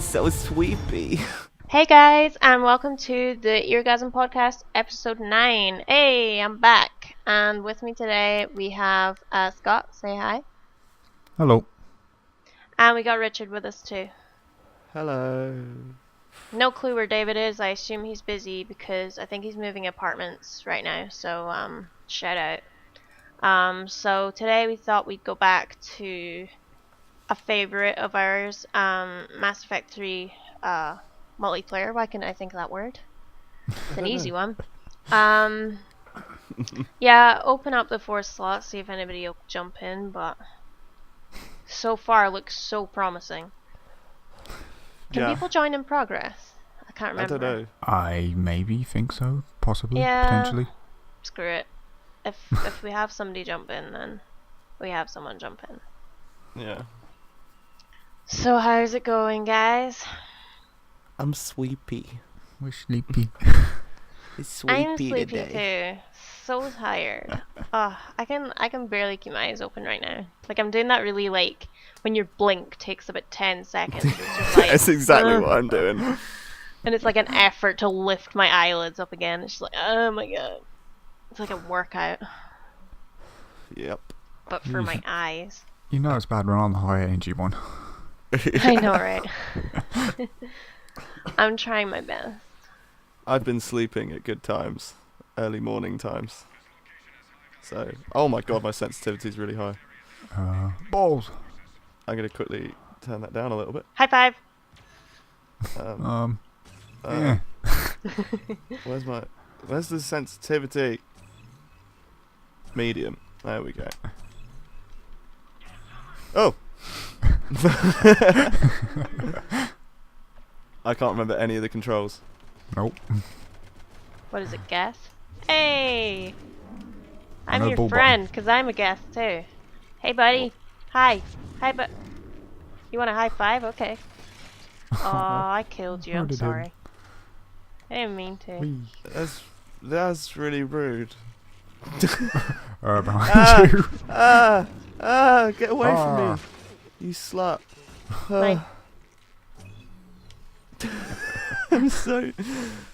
so sweepy. Hey guys, and welcome to the Eargasm podcast, episode 9. Hey, I'm back, and with me today we have Scott. Say hi. Hello. And we got Richard with us too. Hello. No clue where David is. I assume he's busy because I think he's moving apartments right now. So shout out. So today we thought we'd go back to a favorite of ours, Mass Effect 3 multiplayer. Why can't I think of that word? It's an easy one. Yeah, open up the 4 slots, see if anybody will jump in, but so far looks so promising. Can people join in progress? I can't remember. I don't know. I maybe think so, possibly, Yeah, potentially. Screw it. If we have somebody jump in, then we have someone jump in. Yeah. So how's it going, guys? I'm sleepy. We're sleepy. It's sleepy I'm sleepy today. too. So tired. Oh, I can barely keep my eyes open right now. Like I'm doing that really like when your blink takes about 10 seconds. It's just like, That's exactly what I'm doing. and it's like an effort to lift my eyelids up again. It's just like, oh my god. It's like a workout, Yep. but for my eyes. You know it's bad when I'm on the high energy one. I know, right? I'm trying my best. I've been sleeping at good times, early morning times. So, oh my god, my sensitivity's really high. Balls. I'm gonna quickly turn that down a little bit. High five. Yeah. Where's the sensitivity? Medium. There we go. Oh. I can't remember any of the controls. Nope. What is it, guess? Hey! I'm know your bull friend, because I'm a guest too. Hey, buddy. Hi. Hi, but you want a high five? Okay. Oh, I killed you. I'm Murdered him. sorry. I didn't mean to. Wee. That's really rude. Behind you. Get away from me, you slut. Like, I'm so.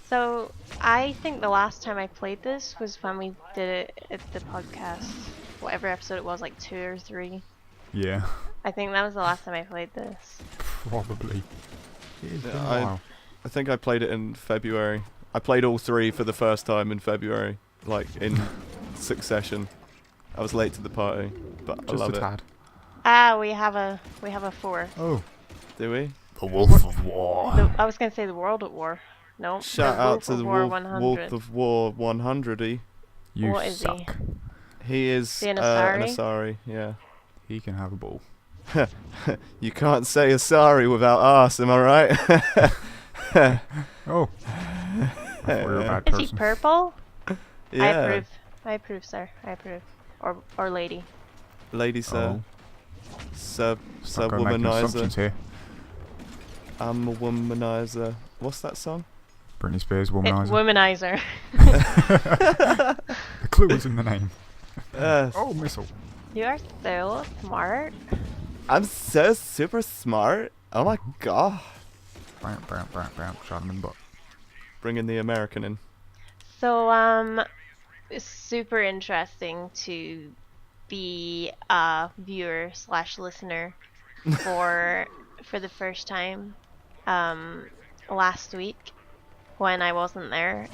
so, I think the last time I played this was when we did it at the podcast. Whatever episode it was, like 2 or 3. Yeah, I think that was the last time I played this. probably. It's been a I while. think I played it in February. I played all 3 for the first time in February, like in succession. I was late to the party, but I Just love a it. Ah, we have a 4. Oh. Do we? The Wolf of War. I was gonna say the World at War. No. Shout the out Wolf to of the War Wolf 100. of War 100. You What is he? suck. He is The an Anasari? Asari, yeah. He can have a ball. You can't say Asari without arse, am I right? Oh. I thought you were a bad Is person. he purple? Yeah. I approve, sir. I approve. Or lady. Lady sir. Oh. Sir Stop going making assumptions womanizer. here. I'm a womanizer. What's that song? Britney Spears, It's womanizer. womanizer. The clue is in the name. Yes. Oh, missile. You are so smart. I'm so super smart. Oh my god. Bam, bam, bam, bam. Shot him in the butt. Bringing the American in. So, it's super interesting to be a viewer / listener for the first time last week when I wasn't there.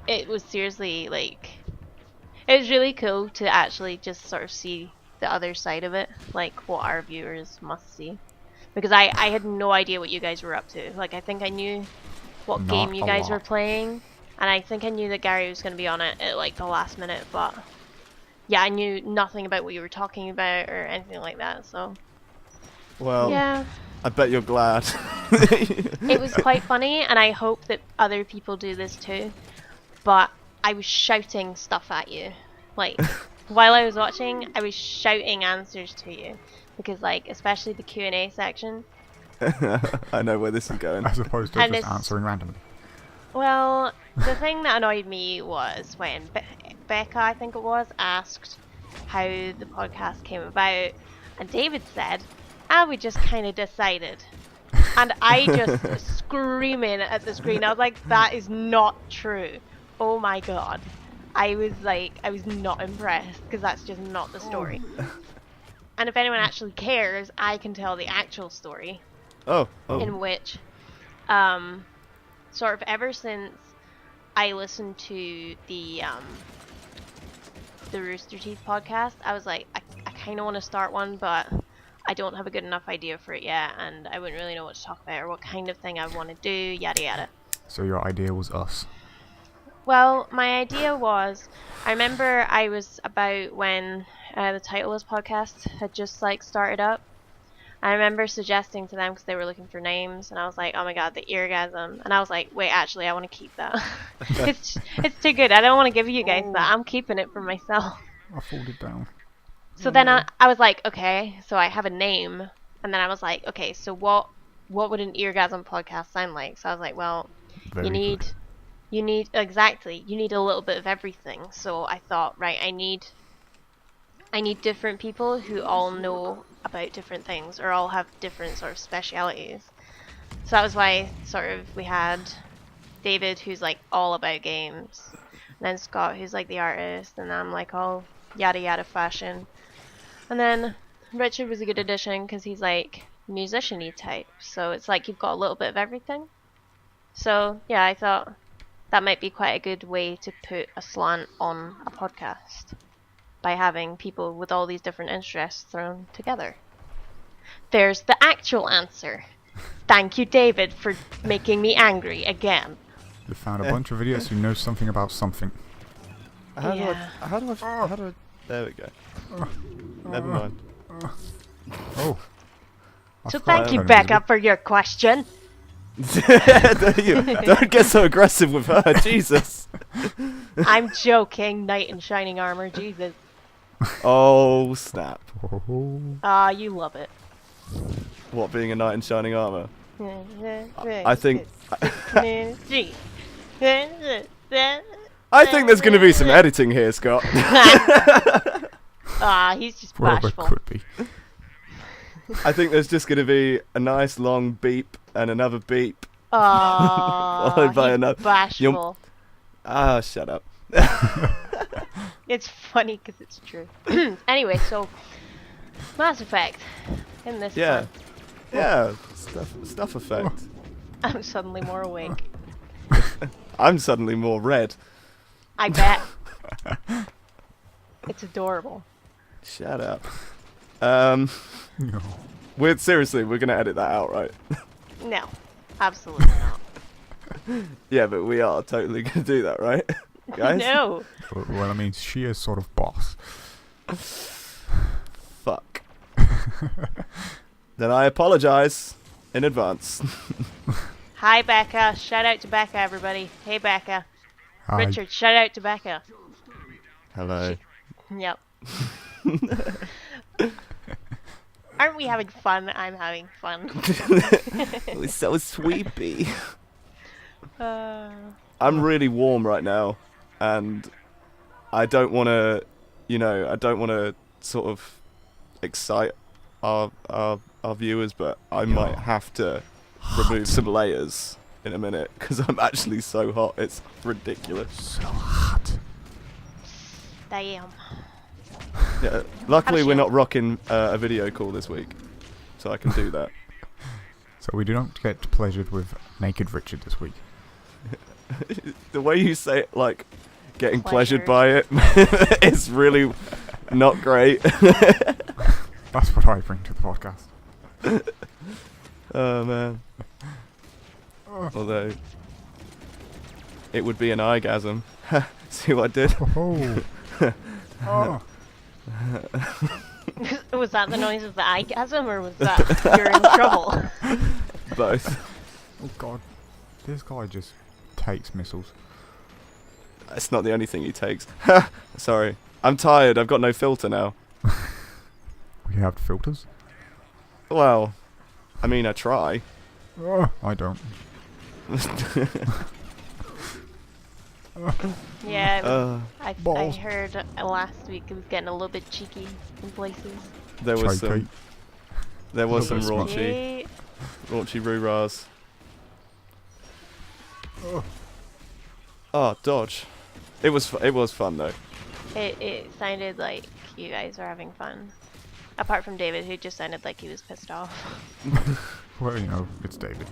It was seriously like it was really cool to actually just sort of see the other side of it, like what our viewers must see. Because I had no idea what you guys were up to. Like I think I knew what Not game you a guys were lot. playing, and I think I knew that Gary was going to be on it at like the last minute, but yeah, I knew nothing about what you were talking about or anything like that. So Well, yeah, I bet you're glad. it was quite funny, and I hope that other people do this too. But I was shouting stuff at you, like while I was watching, I was shouting answers to you because, like, especially the Q&A section. I know where this is going. As opposed to And just it's- answering randomly. Well, the thing that annoyed me was when Becca, I think it was, asked how the podcast came about, and David said, we just kind of decided. And I just screaming at the screen. I was like, that is not true. Oh my god. I was not impressed because that's just not the story. And if anyone actually cares, I can tell the actual story. Oh. In which, sort of ever since I listened to the Roosterteeth podcast, I was like, I kind of want to start one, but I don't have a good enough idea for it yet, and I wouldn't really know what to talk about or what kind of thing I want to do, yada yada. So your idea was us. Well, my idea was, I remember I was about when the Titleless podcast had just like started up. I remember suggesting to them because they were looking for names, and I was like, oh my god, the Eargasm. And I was like, wait, actually, I want to keep that. it's too good. I don't want to give you guys that. I'm keeping it for myself. I folded down. So then I was like, okay, so I have a name. And then I was like, okay, so what would an Eargasm podcast sound like? So I was like, well, Very you need a little bit of everything. So I thought, right, I need different people who all know about different things or all have different sort of specialities. So that was why sort of we had David, who's like all about games, and then Scott, who's like the artist, and I'm like all yada yada fashion, and then Richard was a good addition because he's like musician-y type, so it's like you've got a little bit of everything. So yeah, I thought that might be quite a good way to put a slant on a podcast, by having people with all these different interests thrown together. There's the actual answer. Thank you, David, for making me angry again. You found a bunch of idiots who know something about something. How do I... There we go. Never mind. Oh. So thank you, Becca, for your question. Don't get so aggressive with her, Jesus. I'm joking, knight in shining armor, Jesus. Oh, snap. Ah, you love it. What, being a knight in shining armor? I think... I think there's going to be some editing here, Scott. Ah, he's just Well, there bashful. could be. I think there's just going to be a nice long beep and another beep. Oh, Followed by he's another- bashful. Ah, shut up. It's funny because it's true. Anyway, so Mass Effect in this one. Yeah, stuff effect. I'm suddenly more awake. I'm suddenly more red. I bet. It's adorable. Shut up. No. Seriously, we're gonna edit that out, right? No, absolutely not. Yeah, but we are totally gonna do that, right? Guys? No. Well, I mean, she is sort of boss. Fuck. Then I apologize in advance. Hi, Becca. Shout out to Becca, everybody. Hey, Becca. Hi. Richard, shout out to Becca. Hello. Yep. Aren't we having fun? I'm having fun. It's so sweepy. Uh, I'm really warm right now, and I don't want to, sort of excite our viewers, but I might have to remove some layers in a minute because I'm actually so hot. It's ridiculous. So hot. damn. Yeah, luckily Have a we're shield. not rocking a video call this week, so I can do that. So we do not get pleasured with naked Richard this week. The way you say it, like getting pleasured Pleasured. by it, is really not great. That's what I bring to the podcast. Oh man. Although it would be an Eargasm. See what I did? Oh. Oh. Was that the noise of the Eargasm, or was that you're in trouble? Both. Oh god. This guy just takes missiles. That's not the only thing he takes. Sorry. I'm tired. I've got no filter now. We have filters? Well, I mean, I try. Oh, I don't. Yeah, it was, Uh, I balls. heard last week it was getting a little bit cheeky in places. there was some Cheeky. there was some Little bit raunchy. Raunchy roo-rahs. Oh. Oh, dodge. It was fun though. It sounded like you guys were having fun. Apart from David, who just sounded like he was pissed off. Well, you know, it's David.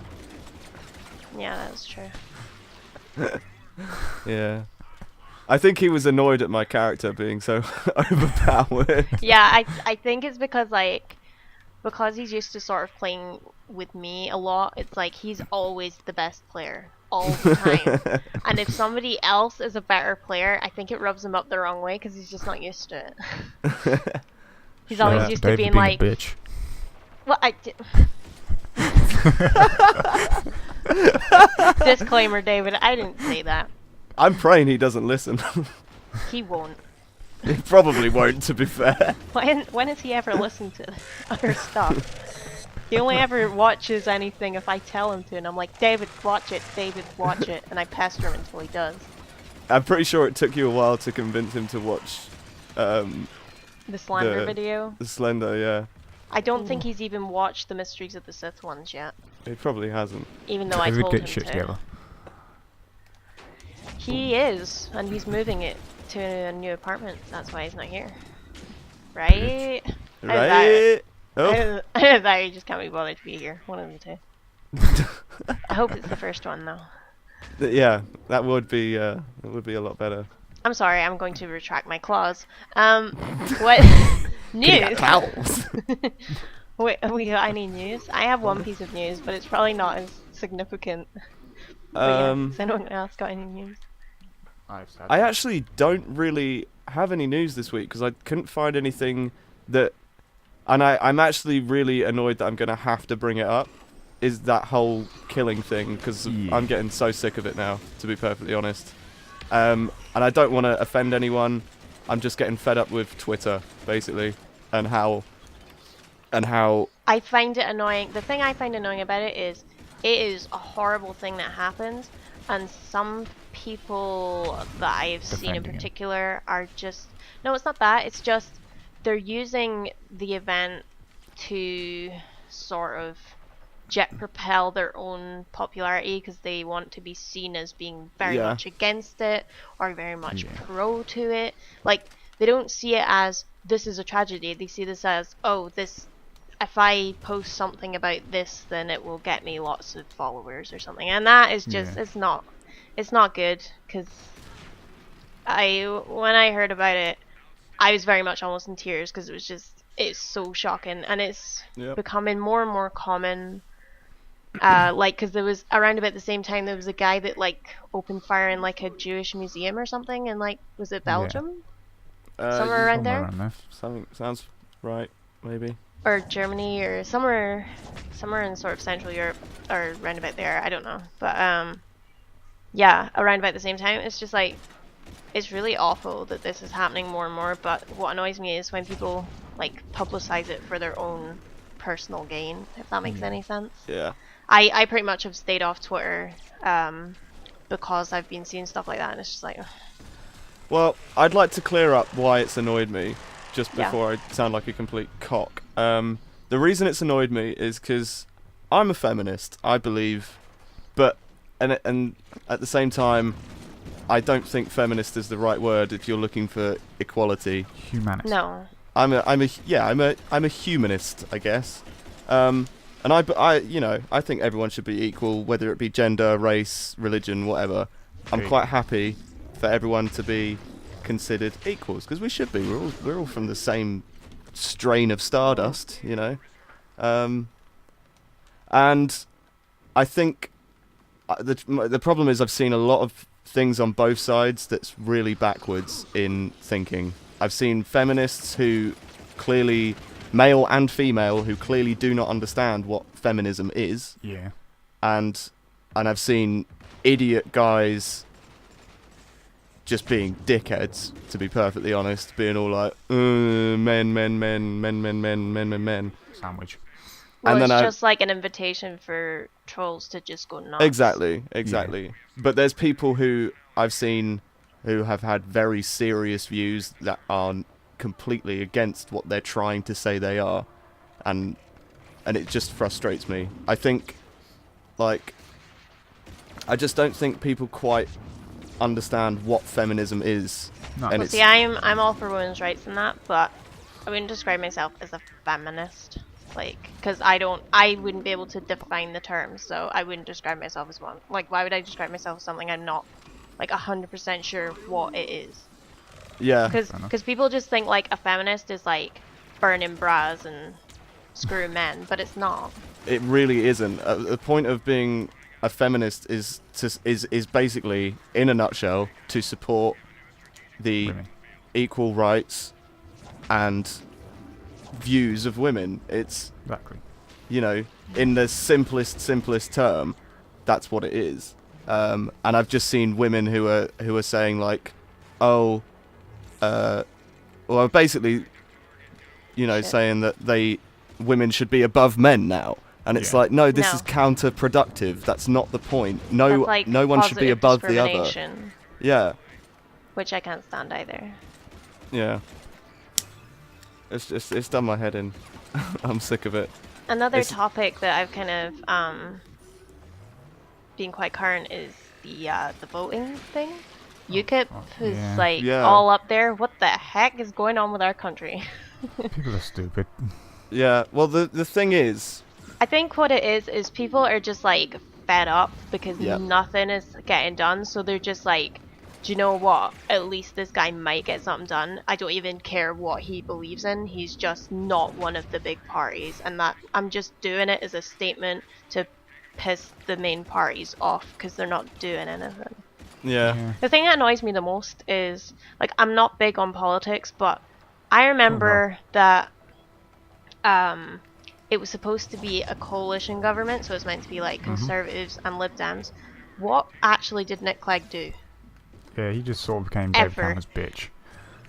Yeah, that was true. Yeah. I think he was annoyed at my character being so overpowered. Yeah, I think it's because he's used to sort of playing with me a lot. It's like he's always the best player all the time. And if somebody else is a better player, I think it rubs him up the wrong way because he's just not used to it. He's always used to David being being like, a bitch. well, disclaimer, David, I didn't say that. I'm praying he doesn't listen. He won't. He probably won't, to be fair. When has he ever listened to other stuff? He only ever watches anything if I tell him to, and I'm like, David, watch it, and I pester him until he does. I'm pretty sure it took you a while to convince him to watch The Slender video. the Slender, yeah. I don't think he's even watched the Mysteries of the Sith ones yet, He probably hasn't. even though I David, told get him shit to. together. He is, and he's moving it to a new apartment. That's why he's not here. Right? Right? Oh. I thought he just can't be bothered to be here. One of the two. I hope it's the first one, though. Yeah, that would be a lot better. I'm sorry, I'm going to retract my claws. What news? Wait, we got any news? I have one piece of news, but it's probably not as significant. But yeah, has anyone else got any news? I actually don't really have any news this week because I couldn't find anything that, and I'm actually really annoyed that I'm going to have to bring it up, is that whole killing thing, because I'm getting so sick of it now, to be perfectly honest. And I don't want to offend anyone. I'm just getting fed up with Twitter, basically, and how I find it annoying. The thing I find annoying about it is a horrible thing that happens, and some people that I've seen in Defending it. particular are just... No, it's not that. It's just they're using the event to sort of jet propel their own popularity because they want to be seen as being very much against it or very much pro to it. Like, they don't see it as, this is a tragedy. They see this as, oh, this... if I post something about this, then it will get me lots of followers or something, and that is just it's not good. Because when I heard about it, I was very much almost in tears because it's so shocking, and it's becoming more and more common. Like, because there was around about the same time there was a guy that like opened fire in like a Jewish museum or something, and like, was it Belgium? Somewhere around there. Something sounds right, maybe. Or Germany, or somewhere in sort of Central Europe, or around about there, I don't know. But yeah, around about the same time, it's just like, it's really awful that this is happening more and more, but what annoys me is when people like publicize it for their own personal gain, if that makes any sense. Yeah. I pretty much have stayed off Twitter because I've been seeing stuff like that, and it's just like... Ugh. Well, I'd like to clear up why it's annoyed me, just before I sound like a complete cock. The reason it's annoyed me is because I'm a feminist, I believe, but and at the same time, I don't think feminist is the right word if you're looking for equality. Humanist. No. I'm a humanist, I guess. And I think everyone should be equal, whether it be gender, race, religion, whatever. I'm quite happy for everyone to be considered equals, because we should be. We're all from the same strain of stardust, you know. And I think the problem is I've seen a lot of things on both sides that's really backwards in thinking. I've seen feminists who clearly, male and female, who clearly do not understand what feminism is. Yeah. And I've seen idiot guys just being dickheads, to be perfectly honest, being all like, men. Sandwich. Well, And it's then just like an invitation for trolls to just go nuts. Exactly. But there's people who I've seen who have had very serious views that are completely against what they're trying to say they are. And and it just frustrates me. I think, like, I just don't think people quite understand what feminism is. No. And Well, it's see, I'm all for women's rights and that, but I wouldn't describe myself as a feminist. Like, because I wouldn't be able to define the term, so I wouldn't describe myself as one. Like, why would I describe myself as something I'm not, like, 100% sure what it is? yeah, Because people just think, like, a feminist is, like, burning bras and screwing men, but it's not. it really isn't. The point of being a feminist is basically, in a nutshell, to support the Women. equal rights and views of women. It's, Exactly. you know, in the simplest term, that's what it is. And I've just seen women who are saying, like, oh, well, basically, you know, Shit. saying that women should be above men now. And it's Yeah. like, no, this No. is counterproductive. That's not the point. That's like No one should be positive above the other. discrimination, Yeah, which I can't stand either. yeah. It's done my head in. I'm sick of it. Another It's- topic that I've kind of been quite current is the voting thing. UKIP is yeah. like Yeah. all up there. What the heck is going on with our country? People are stupid. Yeah. Well, the thing is, I think what it is people are just like fed up because Yeah. nothing is getting done, so they're just like, do you know what? At least this guy might get something done. I don't even care what he believes in. He's just not one of the big parties, and that I'm just doing it as a statement to piss the main parties off because they're not doing anything. yeah. The thing that annoys me the most is, like, I'm not big on politics, but I remember that it was supposed to be a coalition government, so it's meant to be like Conservatives and Lib Dems. What actually did Nick Clegg do? Yeah, he just sort of became David Ever. Cameron's bitch.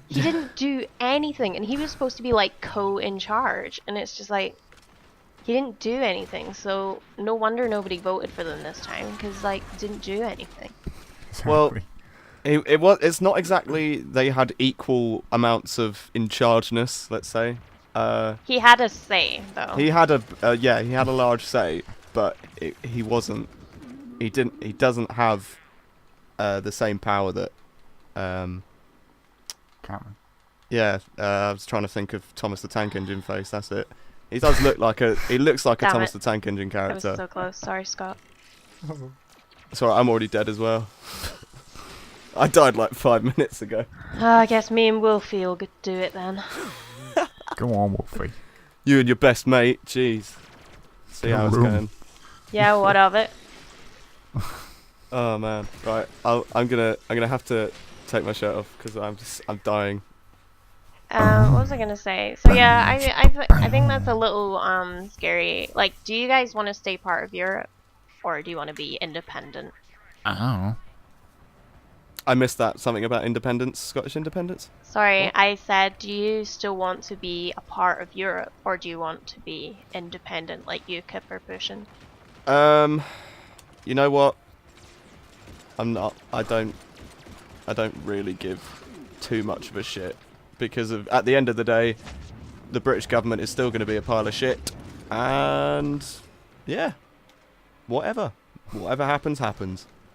He didn't do anything, and he was supposed to be like co-in charge, and it's just like he didn't do anything. So no wonder nobody voted for them this time, because like he didn't do anything. Well, Exactly. It's not exactly they had equal amounts of in chargeness. Let's say. He had a say though. He had he had a large say, but he wasn't. He doesn't have the same power that. Cameron. Yeah, I was trying to think of Thomas the Tank Engine face. That's it. He does look like a. He looks like a Damn Thomas it. the Tank Engine I was character. so close. Sorry, Scott. Sorry, I'm already dead as well. I died like 5 minutes ago. I guess me and Wolfie will do it then. Go on, Wolfie. You and your best mate. Jeez. See how it's Room. going. Yeah, what of it? Oh man. Right. I'm gonna have to take my shirt off because I'm dying. What was I gonna say? So yeah, I think that's a little scary. Like, do you guys want to stay part of Europe, or do you want to be independent? I don't know. I missed that. Something about independence, Scottish independence. Sorry, What? I said, do you still want to be a part of Europe, or do you want to be independent, like UKIP are pushing? You know what? I'm not. I don't really give too much of a shit because at the end of the day, the British government is still going to be a pile of shit, and yeah, whatever happens.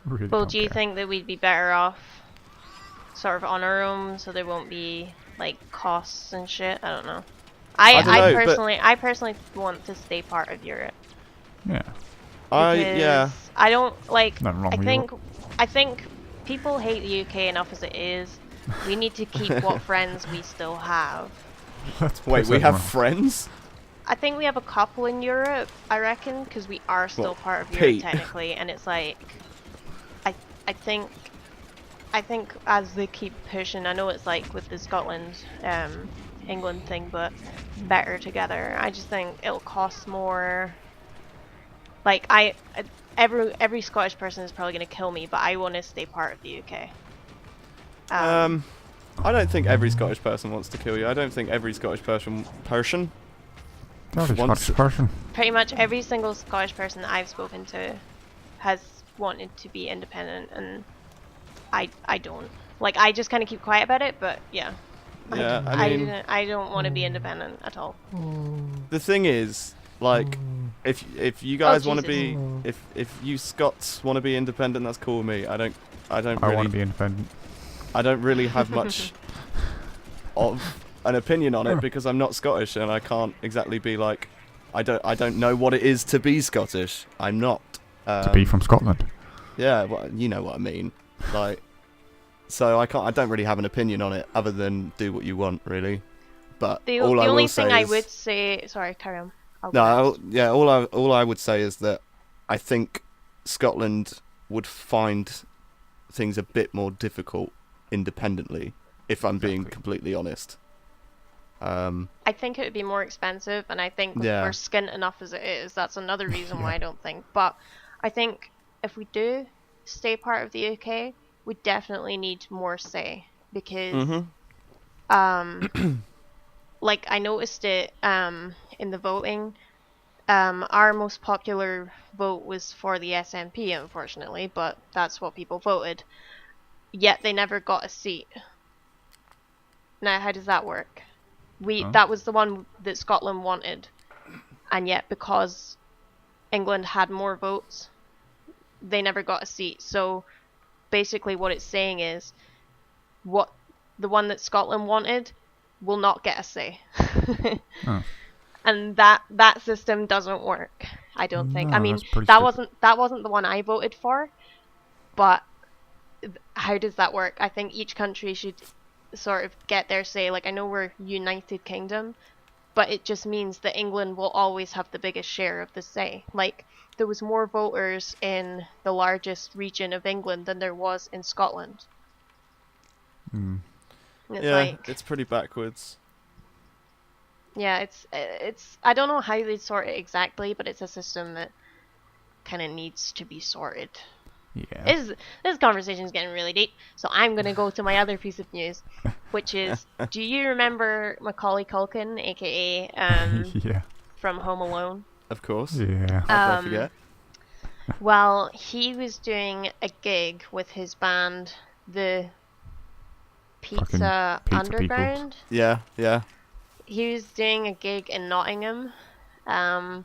Really Well, don't do you care. think that we'd be better off sort of on our own, so there won't be like costs and shit? I don't know. I don't know, but- I personally want to stay part of Europe. Yeah. Yeah. Because I don't like. Nothing wrong I with think I think people hate the UK enough as it is. We need to keep what friends we still have. Let's Wait, piss we have everyone off. friends? I think we have a couple in Europe, I reckon, because we are still What, part of Pete? Europe technically, and it's like, I think as they keep pushing, I know it's like with the Scotland, England thing, but better together. I just think it'll cost more. Like every Scottish person is probably gonna kill me, but I want to stay part of the UK. I don't think every Scottish person wants to kill you. I don't think every Scottish person Not a once- Scottish person. Pretty much every single Scottish person that I've spoken to has wanted to be independent, and I don't. Like, I just kind of keep quiet about it, but yeah. Yeah, I mean, I don't want to be independent at all. the thing is, Like, if you guys want to Jesus. be, if you Scots want to be independent, that's cool with me. I don't I really, want to be independent. I don't really have much of an opinion on it because I'm not Scottish and I can't exactly be like, I don't know what it is to be Scottish. I'm not. To be from Scotland. Yeah, well, you know what I mean. Like, so I don't really have an opinion on it other than do what you want, really. But The all I only will thing say I is, would say, sorry, carry on. I'll no, go next. yeah, all I would say is that I think Scotland would find things a bit more difficult independently, if I'm being completely honest. I think it would be more expensive, and I think Yeah. we're skint enough as it is. That's another reason why I don't think. But I think if we do stay part of the UK, we definitely need more say because, like I noticed it in the voting. Our most popular vote was for the SNP, unfortunately, but that's what people voted. Yet they never got a seat. Now, how does that work? That was the one that Scotland wanted, and yet because England had more votes, they never got a seat. So basically what it's saying is what the one that Scotland wanted will not get a say. And that system doesn't work, I don't think. I No, mean, that's pretty that stupid. wasn't the one I voted for, but how does that work? I think each country should sort of get their say. Like, I know we're United Kingdom, but it just means that England will always have the biggest share of the say. Like, there was more voters in the largest region of England than there was in Scotland. And it's Yeah, like, it's pretty backwards. yeah, it's I don't know how they sort it exactly, but it's a system that kind of needs to be sorted. Yeah. This conversation is getting really deep, so I'm gonna go to my other piece of news, which is, do you remember Macaulay Culkin, aka Yeah. from Home Alone? Of course. Yeah. How could I forget? Well, he was doing a gig with his band, the Pizza Pizza Underground. Yeah, yeah. He was doing a gig in Nottingham, and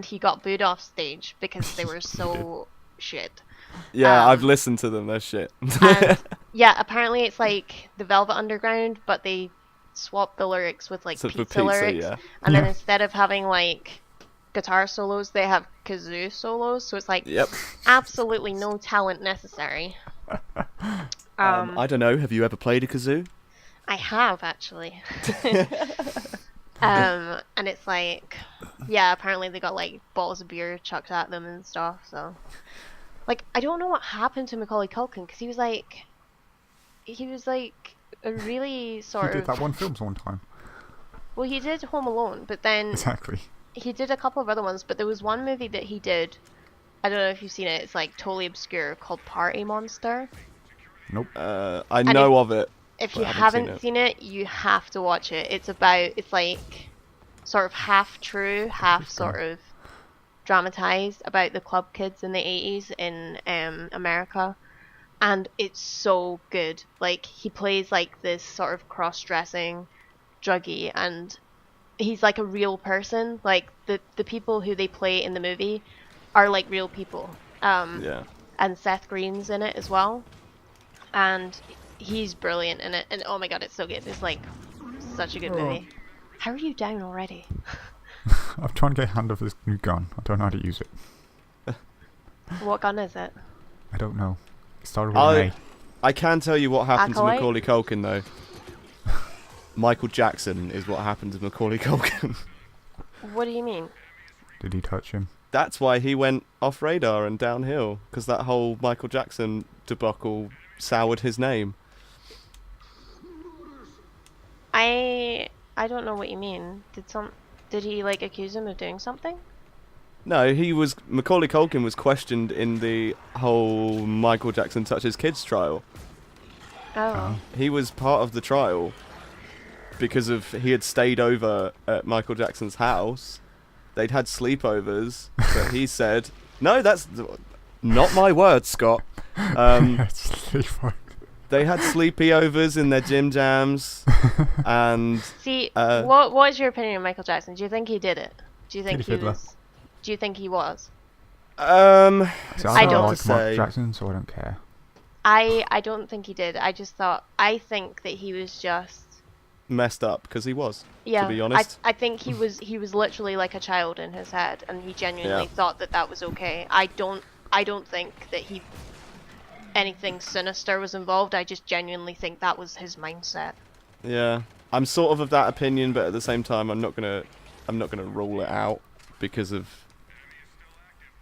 he got booed off stage because they were so shit. Yeah, I've listened to them. They're shit. And yeah, apparently it's like the Velvet Underground, but they swapped the lyrics with like So for pizza lyrics, yeah. and then Yeah. instead of having like guitar solos, they have kazoo solos. So it's like Yep. absolutely no talent necessary. I don't know. Have you ever played a kazoo? I have actually. And it's like, yeah, apparently they got like bottles of beer chucked at them and stuff. So, like, I don't know what happened to Macaulay Culkin because he was like a really He sort did of. that one film one time. Well, he did Home Alone, but then Exactly. he did a couple of other ones. But there was one movie that he did. I don't know if you've seen it. It's like totally obscure, called Party Monster. Nope. I know of it. If but you I haven't haven't seen it, you have to watch it. It's like sort of half true, half sort of dramatized about the club kids in the 80s in America. And it's so good. Like, he plays like this sort of cross-dressing druggie, and he's like a real person. Like, the people who they play in the movie are like real people. Yeah. And Seth Green's in it as well. And he's brilliant in it. And oh my god, it's so good. It's like such a good movie. How are you down already? I'm trying to get a hand of this new gun. I don't know how to use it. What gun is it? I don't know. It started with an A. I can tell you what happened to Acolyte? Macaulay Culkin, though. Michael Jackson is what happened to Macaulay Culkin. What do you mean? Did he touch him? That's why he went off radar and downhill, because that whole Michael Jackson debacle soured his name. I don't know what you mean. Did he like accuse him of doing something? No, Macaulay Culkin was questioned in the whole Michael Jackson touches kids trial. Oh. He was part of the trial because he had stayed over at Michael Jackson's house. They'd had sleepovers, but he said, "No, that's not my words, Scott." They had sleepovers in their gym jams, and See, what is your opinion of Michael Jackson? Do you think he did it? Do you think Kitty he Fiddler. was? Do you think he was? See, I I don't don't like say. Michael Jackson, so I don't care. I don't think he did. I think that he was just. Messed up because he was. Yeah, To be honest. I think he was literally like a child in his head, and he genuinely Yeah. thought that that was okay. I don't think that anything sinister was involved. I just genuinely think that was his mindset. Yeah, I'm sort of that opinion, but at the same time, I'm not gonna rule it out because of,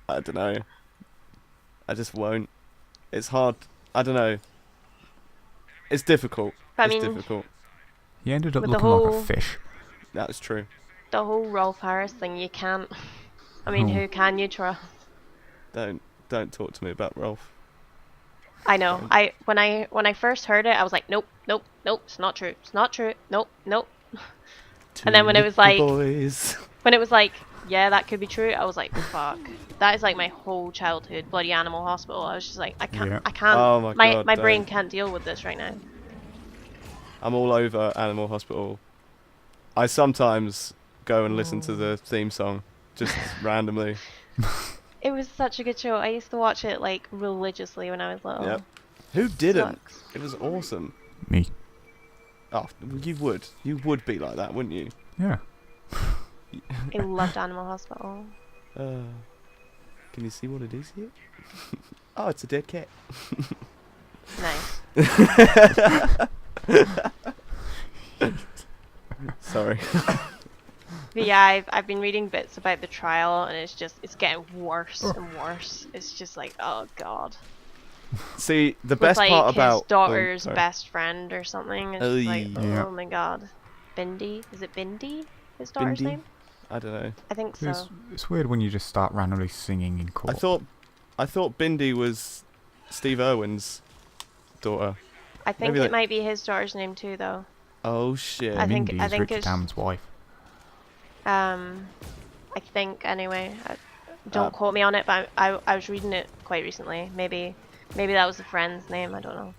I don't know. I just won't. It's hard. I don't know. It's difficult. I It's mean, difficult. He ended up With the looking like whole- a fish. That is true. the whole Rolf Harris thing, you can't. I mean, Oh. who can you trust? Don't talk to me about Rolf. I know. When I first heard it, I was like, nope, nope, nope. It's not true. It's not true. Nope, nope. And then when it was like- boys. When it was like, yeah, that could be true, I was like, fuck. That is like my whole childhood. Bloody Animal Hospital. I was just like, I can't. Yeah. I can't. Oh my God, my brain don't. can't deal with this right now. I'm all over Animal Hospital. I sometimes go and listen to the theme song, just randomly. It was such a good show. I used to watch it like religiously when I was little. Yep. Who didn't? Sucks. It was awesome. Me. Oh, you would be like that, wouldn't you? Yeah. I loved Animal Hospital. Can you see what it is here? Oh, it's a dead cat. Nice. Sorry. But yeah, I've been reading bits about the trial, and it's getting worse and worse. It's just like, oh god. See, the With best like part his about daughter's sorry. best friend or something. It's just like, Yeah. oh my god. Bindi? Is it Bindi? His daughter's Bindi? name? I don't know. I think so. It's weird when you just start randomly singing in court. I thought Bindi was Steve Irwin's daughter. I think maybe it like- might be his daughter's name too, though. Oh shit. I think- Mindy I is think Richard it's- Hammond's wife. I think anyway. Don't quote me on it, but I was reading it quite recently. Maybe that was the friend's name. I don't know.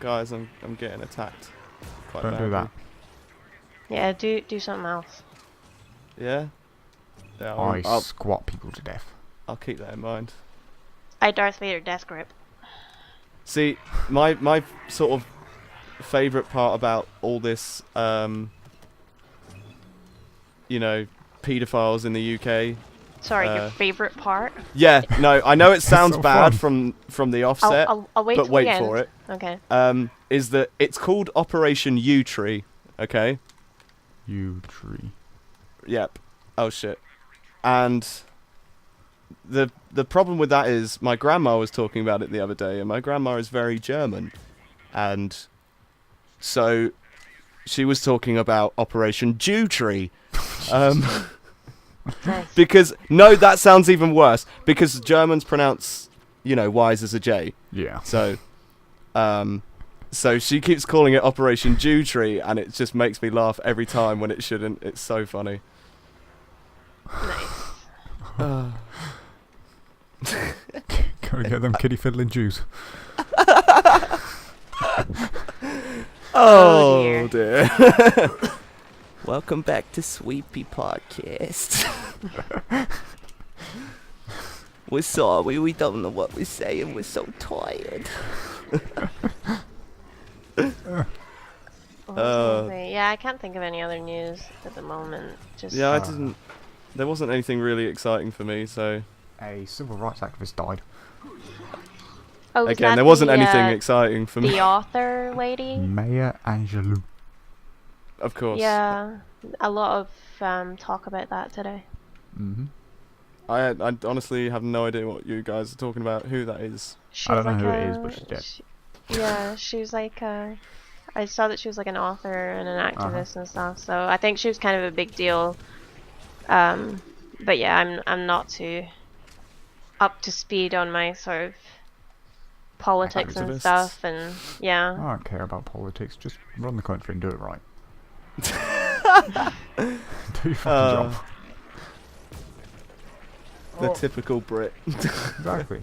Guys, I'm getting attacked. Quite Don't do badly. that. Yeah, do something else. Yeah. Yeah. I I'll squat people to death. keep that in mind. I Darth Vader death grip. See, my sort of favorite part about all this, pedophiles in the UK. Sorry, your Uh, favorite part? Yeah, no, I know it sounds so bad fun. from the offset, I'll wait but till wait the end. for it. Okay. Is that it's called Operation U Tree, okay? You tree. Yep. Oh shit. And the problem with that is my grandma was talking about it the other day, and my grandma is very German, and so she was talking about Operation Jew Tree. Nice. Because no, that sounds even worse. Because Germans pronounce, Y's as a J. Yeah. So, so she keeps calling it Operation Jew Tree, and it just makes me laugh every time when it shouldn't. It's so funny. Nice. Gotta get them kitty fiddling Jews. Oh, dear. Welcome back to Sweepy Podcast. We're sorry, we don't know what we're saying. We're so tired. Yeah, I can't think of any other news at the moment. Just Yeah, I didn't. There wasn't anything really exciting for me, so A civil rights activist died. Oh, was again, that there wasn't the, anything exciting for me. The author lady. Maya Angelou. Of course. Yeah, a lot of talk about that today. Mm-hmm. I honestly have no idea what you guys are talking about. Who that is? She I was don't know like who it is, but she's dead. Yeah, she was like I saw that she was like an author and an activist and stuff. So I think she was kind of a big deal. But yeah, I'm not too up to speed on my sort of politics and Activists. stuff, and yeah. I don't care about politics. Just run the country and do it right. Do your fucking job. The typical Brit. Exactly.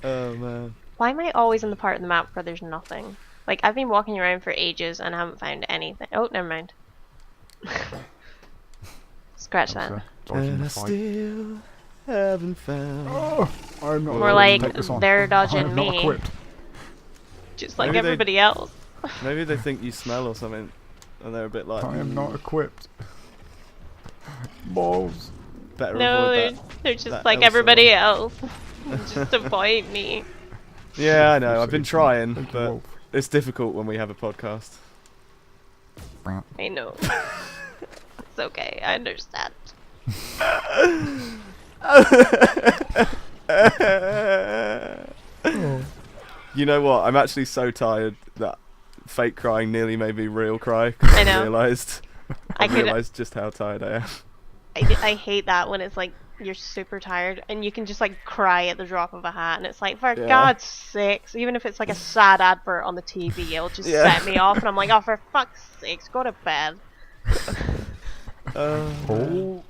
Oh man. Why am I always in the part of the map where there's nothing? Like, I've been walking around for ages and haven't found anything. Oh, never mind. Scratch That was that. dodging And the I fight. still haven't found. Oh, I'm not More able to like take this on. they're I dodging am not me. equipped. Just like Maybe they- everybody else. Maybe they think you smell or something, and they're a bit like. I am not equipped. Balls. Better No, avoid they're, that. they're just that like Elsa everybody one. else. Just avoid me. Yeah, I know. I've been Thank trying, you, but Wolf. it's difficult when we have a podcast. I know. It's okay. I understand. Oh. You know what? I'm actually so tired that fake crying nearly made me real cry. 'Cause I know. I I could. realised just how tired I am. I hate that when it's like you're super tired and you can just like cry at the drop of a hat, and it's like, for Yeah. God's sakes, even if it's like a sad advert on the TV, it'll just Yeah. set me off, and I'm like, oh, for fuck's sakes, go to bed. Oh.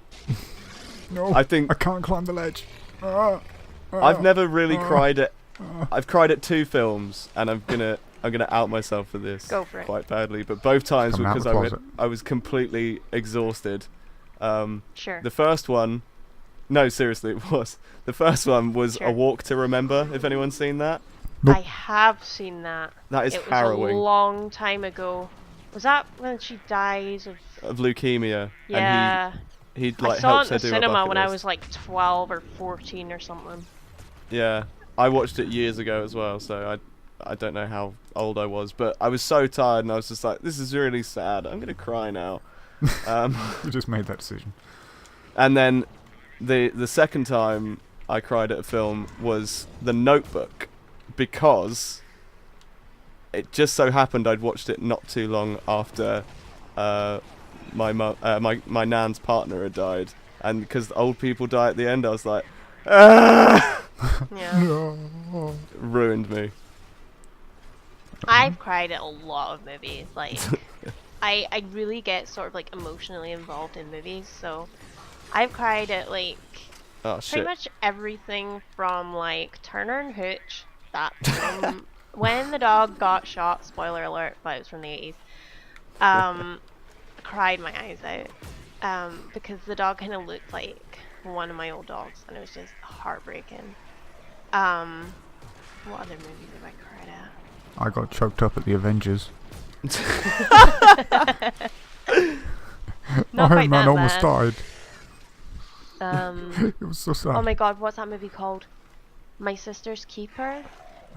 No. I think I can't climb the ledge. Ah, I've ah, never really ah, cried at. ah. I've cried at 2 films, and I'm gonna out myself for this Go for it. quite badly. But both times Coming out because the closet. I was completely exhausted. Sure. The first one, no, seriously, it was. The first one was Sure. A Walk to Remember. If anyone's seen that, Nope. I have seen that. that is It was harrowing. a long time ago. Was that when she dies of? Of leukemia, Yeah. and he I like saw it helps in her the do a cinema bucket when I list. was like 12 or 14 or something. Yeah, I watched it years ago as well, so I don't know how old I was, but I was so tired, and I was just like, this is really sad. I'm gonna cry now. You just made that decision. And then the second time I cried at a film was The Notebook, because it just so happened I'd watched it not too long after my nan's partner had died, and because old people die at the end, I was like, ah! Yeah. No. Ruined me. I've cried at a lot of movies. Like, I really get sort of like emotionally involved in movies, so I've cried at like Oh pretty shit. much everything from like Turner and Hooch, that film, when the dog got shot, spoiler alert, but it was from the 80s. Cried my eyes out because the dog kind of looked like one of my old dogs, and it was just heartbreaking. What other movies have I cried at? I got choked up at the Avengers. Not Iron quite Man that almost bad. died. It was so sad. Oh my god, what's that movie called? My Sister's Keeper?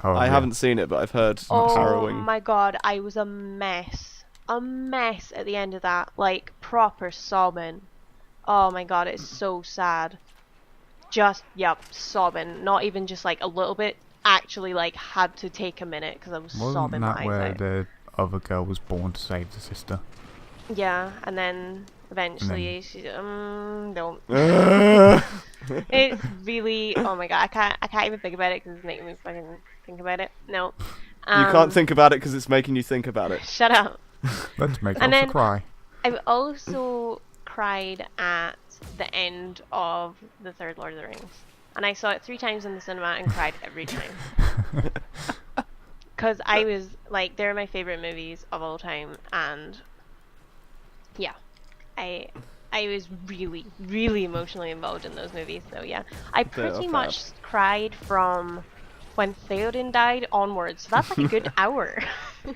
Oh, I yeah. haven't seen it, but I've heard Oh harrowing. my god, I was a mess. A mess at the end of that. Like, proper sobbing. Oh my god, it's so sad. Just, yep, sobbing. Not even just like a little bit. Actually, like, had to take a minute because I was Wasn't sobbing my that eyes where out. the other girl was born to save the sister? Yeah, and then eventually she don't. Ah. It's really, oh my god, I can't even think about it because it's making me fucking think about it. No. You can't think about it because it's making you think about it. Shut up. Let's make And Elsa then- cry. I've also cried at the end of the third Lord of the Rings. And I saw it 3 times in the cinema and cried every time. Because I was, like, they're my favourite movies of all time, and yeah, I was really, really emotionally involved in those movies, so yeah. I pretty fab. much cried from when Theoden died onwards, so that's like a good hour.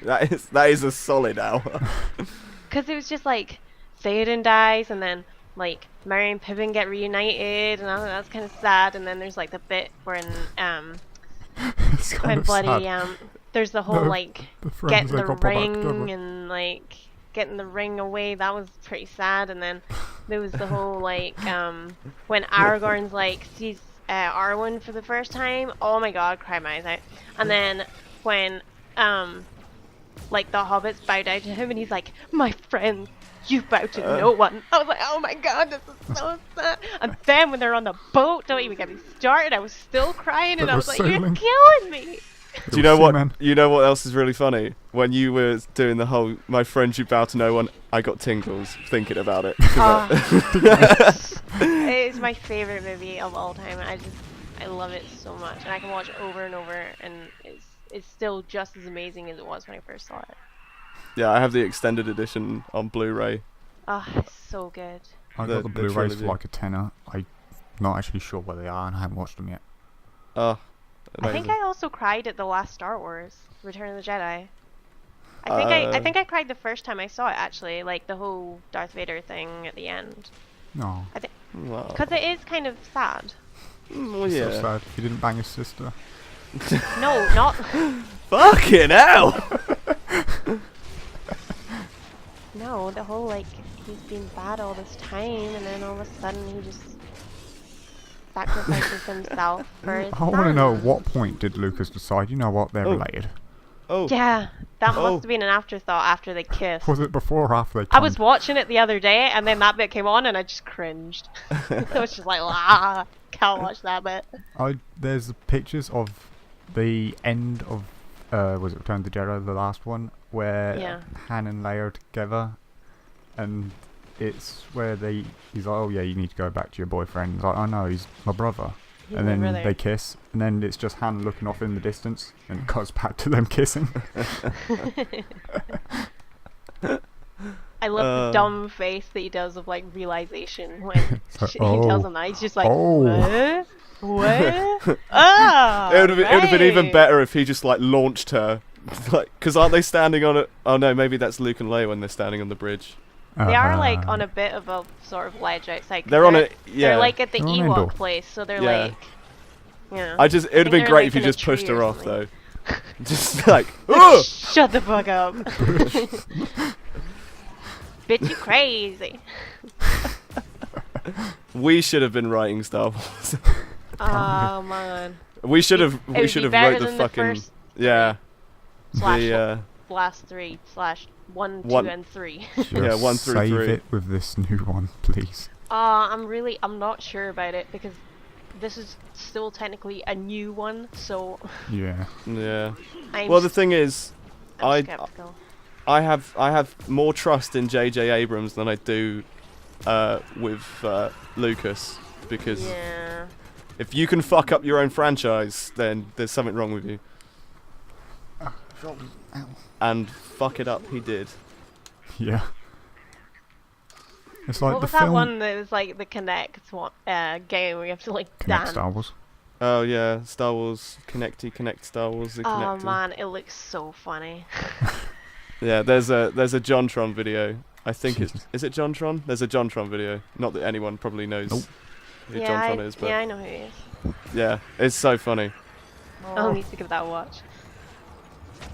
That is a solid hour. Because it was just like, Theoden dies, and then, like, Merry and Pippin get reunited, and that's kind of sad, and then there's, like, the bit when, It's kind when of bloody, sad. there's the whole, The- like, The friends getting they the got put back ring, together. and, like, getting the ring away, that was pretty sad, and then there was the whole, like, when Aragorn's, like, sees Arwen for the first time, oh my god, cry my eyes out, and then when, like, the hobbits bow down to him, and he's like, my friend, you bow to no one. I was like, oh my god, this is so sad. And then when they're on the boat, don't even get me started, I was still crying, and That I was was like, sailing. you're killing me. Do you know what? Seaman. You know what else is really funny? When you were doing the whole "my friend you bow to no one," I got tingles thinking about it. 'Cause It's my favorite movie of all time. I love it so much, and I can watch it over and over, and it's still just as amazing as it was when I first saw it. yeah, I have the extended edition on Blu-ray, Oh, it's so good. I The- got the the Blu-rays trilogy. for like a tenner. I'm not actually sure where they are, and I haven't watched them yet. Oh, I think amazing. I also cried at the last Star Wars, Return of the Jedi. I think I cried the first time I saw it actually, like the whole Darth Vader thing at the end. No, I think Wow. because it is kind of sad. Well, so yeah. sad. You didn't bang your sister. No, not Fucking hell! no. The whole like he's been bad all this time, and then all of a sudden he just sacrifices himself for his I want to know, son. what point did Lucas decide, you know what, they're Oh. related? Oh, Yeah, that Oh. must have been an afterthought after they kissed. Was it before or after they I was tongued? watching it the other day, and then that bit came on, and I just cringed. I was just like, ah, can't watch that bit. There's pictures of the end of, was it Return of the Jedi, the last one, where Yeah. Han and Leia are together, and it's where he's like, oh yeah, you need to go back to your boyfriend. He's like, oh no, he's my brother. He's And my then brother. they kiss, and then it's just Han looking off in the distance, and it goes back to them kissing. I love the dumb face that he does of like realization when So, he tells oh. him that. He's just like, Oh. what? What? Ah, it would have been even right. better if he just like launched her, like, because aren't they standing on it? Oh no, maybe that's Luke and Leia when they're standing on the bridge. They are like on a bit of a sort of ledge outside. 'cause They're on a They're yeah. like at the They're on Ewok Endor. place, so they're Yeah. like, yeah. It would have think been they're, great like, if you in a just pushed tree her or off something. though. Just like, ugh! Shut the fuck up. Bitch, you crazy. We should have been writing Star Wars. Oh man. we should have. It We would should be have better wrote the than fucking. first Yeah. slash The last 3 slash 1, 2, One- and 3. Yeah, 1 through save 3. it with this new one, please. I'm not sure about it because this is still technically a new one, so Yeah. Yeah. I'm, Well, the thing is, I'm I skeptical. I have more trust in J.J. Abrams than I do with Lucas, because Yeah. if you can fuck up your own franchise, then there's something wrong with you. And fuck it up, he did. Yeah. It's like What the was that film one that was like the Connect one, game where you have to like Connect dance? Star Wars. Oh yeah, Star Wars Connect Star Wars. The Oh Connecty. man, it looks so funny. Yeah, there's a JonTron video. I think Jesus. it's, is it JonTron? There's a JonTron video. Not that anyone probably knows Nope. who yeah, JonTron is, but yeah, I know who he is. yeah, it's so funny. I'll need to give that a watch.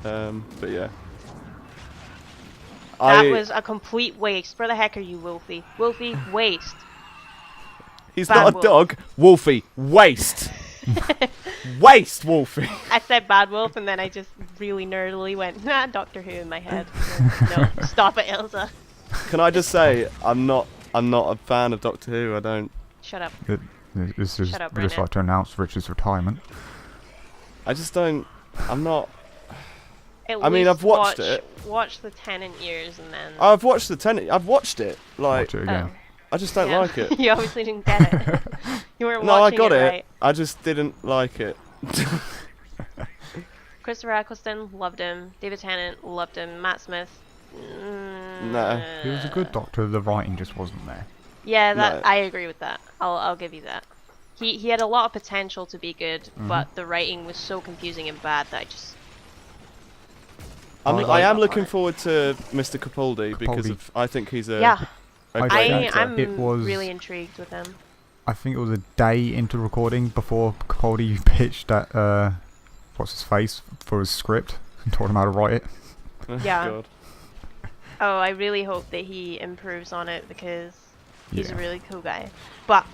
But yeah. That was a complete waste. Where the heck are you, Wolfie? Wolfie, waste. He's Bad not a Wolf. dog. Wolfie, waste. Waste, Wolfie. I said Bad Wolf, and then I just really nerdily went, nah, Doctor Who in my head. No, stop it, Ilsa. Can I just say, I'm not a fan of Doctor Who. I don't. Shut up. This is Shut up, just Brennan. like to announce Richard's retirement. I just don't. I'm not. At I mean, least I've watched it. Watch the Tenant years, and then. I've watched the Tenet. I've watched it. Like, Watch it again. I just don't Yeah. like it. You obviously didn't get it. You weren't No, I watching got it. right. I just didn't like it. Christopher Eccleston, loved him. David Tennant, loved him. Matt Smith. No. He was a good doctor, the writing just wasn't there. Yeah, that No. I agree with that. I'll give you that. He had a lot of potential to be good, but the writing was so confusing and bad that I just I I am up looking on it. forward to Mr. Capaldi because Capaldi. of, I think he's a yeah. a I great think actor. I'm it was- really intrigued with him. I think it was a day into recording before Capaldi pitched that, what's his face, for his script and told him how to write it. Oh, Yeah. God. Oh, I really hope that he improves on it because he's a Yeah. really cool guy. But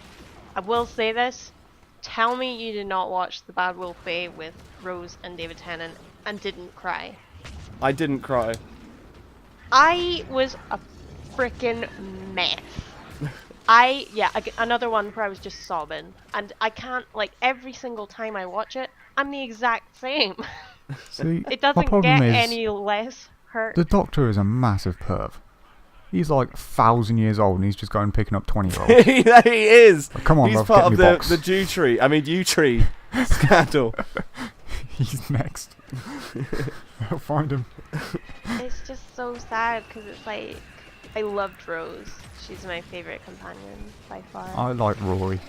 I will say this: tell me you did not watch The Bad Wolfie with Rose and David Tennant and didn't cry. I didn't cry. I was a freaking mess. Another one where I was just sobbing, and I can't, like, every single time I watch it, I'm the exact same. See, It my doesn't problem get is any less hurt. the doctor is a massive perv. He's like 1,000 years old and he's just going picking up 20-year-olds. He is. Come on, He's bruv, part get of me box. the Jew tree. I mean, Yew tree scandal. He's next. I'll find him. It's just so sad because it's like I loved Rose. She's my favorite companion by far. I like Rory.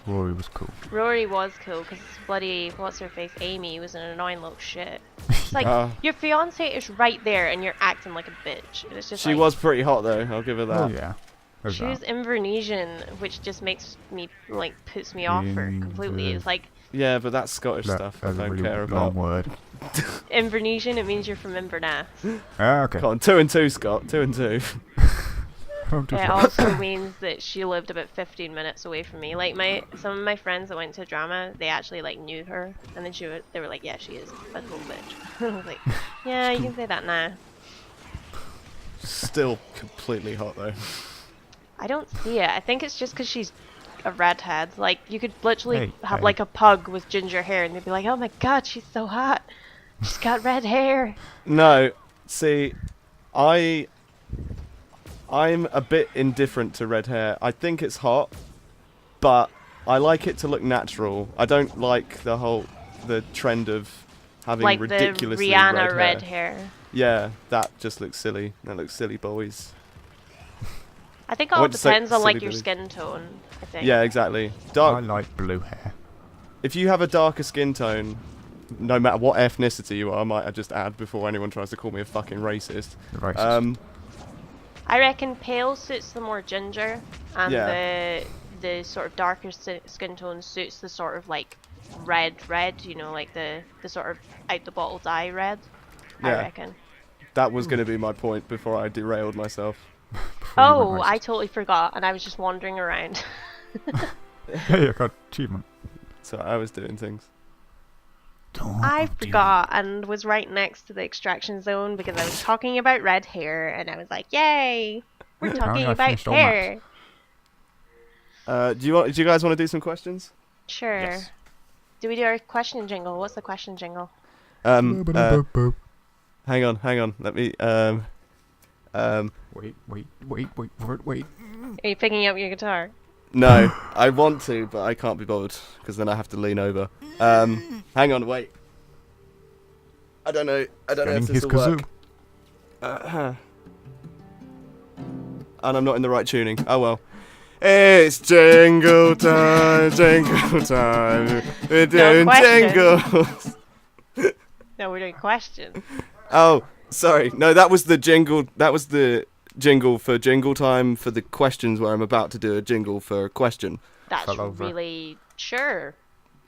Rory was cool. Rory was cool because bloody what's her face Amy was an annoying little shit. It's like your fiance is right there and you're acting like a bitch. It was just She like, was pretty hot though. I'll give her that. Oh yeah. There's she was that. Invernessian, which just makes me like puts me off her completely. It's like Yeah, but that's Scottish stuff. I That's a don't really care long about. word. Invernessian. It means you're from Inverness. Ah, okay. Come on, 2 and 2, Scott. 2 and 2. I'm just It like- also means that she lived about 15 minutes away from me. Like some of my friends that went to drama, they actually like knew her, and then they were like, yeah, she is a little bitch. I was like, yeah, you can say that now. Still completely hot though. I don't see it. I think it's just because she's a redhead. Like you could literally Hey, have hey. like a pug with ginger hair, and they'd be like, oh my god, she's so hot. She's got red hair. No, see, I'm a bit indifferent to red hair. I think it's hot, but I like it to look natural. I don't like the trend of having Like the ridiculously Rihanna red hair. hair. Yeah, that just looks silly. That looks silly, boys. I think I all wouldn't say depends on like silly your Billy. skin tone. I think. Yeah, exactly. I Dark. like blue hair. If you have a darker skin tone, no matter what ethnicity you are, might I just add before anyone tries to call me a fucking racist. Racist. I reckon pale suits the more ginger, and Yeah. the sort of darker skin tone suits the sort of like red, you know, like the sort of out the bottle dye red. I Yeah. reckon. That was going to be my point before I derailed myself. Before you Oh, went I racist. totally forgot, and I was just wandering around. Hey, I got achievement. So I was doing things. I forgot and was right next to the extraction zone because I was talking about red hair, and I was like, "Yay, we're talking I about finished all maps. hair." Do you guys want to do some questions? Sure. Yes. Do we do our question jingle? What's the question jingle? Hang on. Let me Wait. Are you picking up your guitar? No, I want to, but I can't be bothered because then I have to lean over. Hang on, wait. I don't know if Getting this his will kazoo. work. And I'm not in the right tuning. Oh well. It's jingle time, jingle time. We're doing question. jingles. No, we're doing questions. Oh, sorry. No, that was the jingle. That was the jingle for jingle time for the questions where I'm about to do a jingle for a question. That's Fell over. really sure.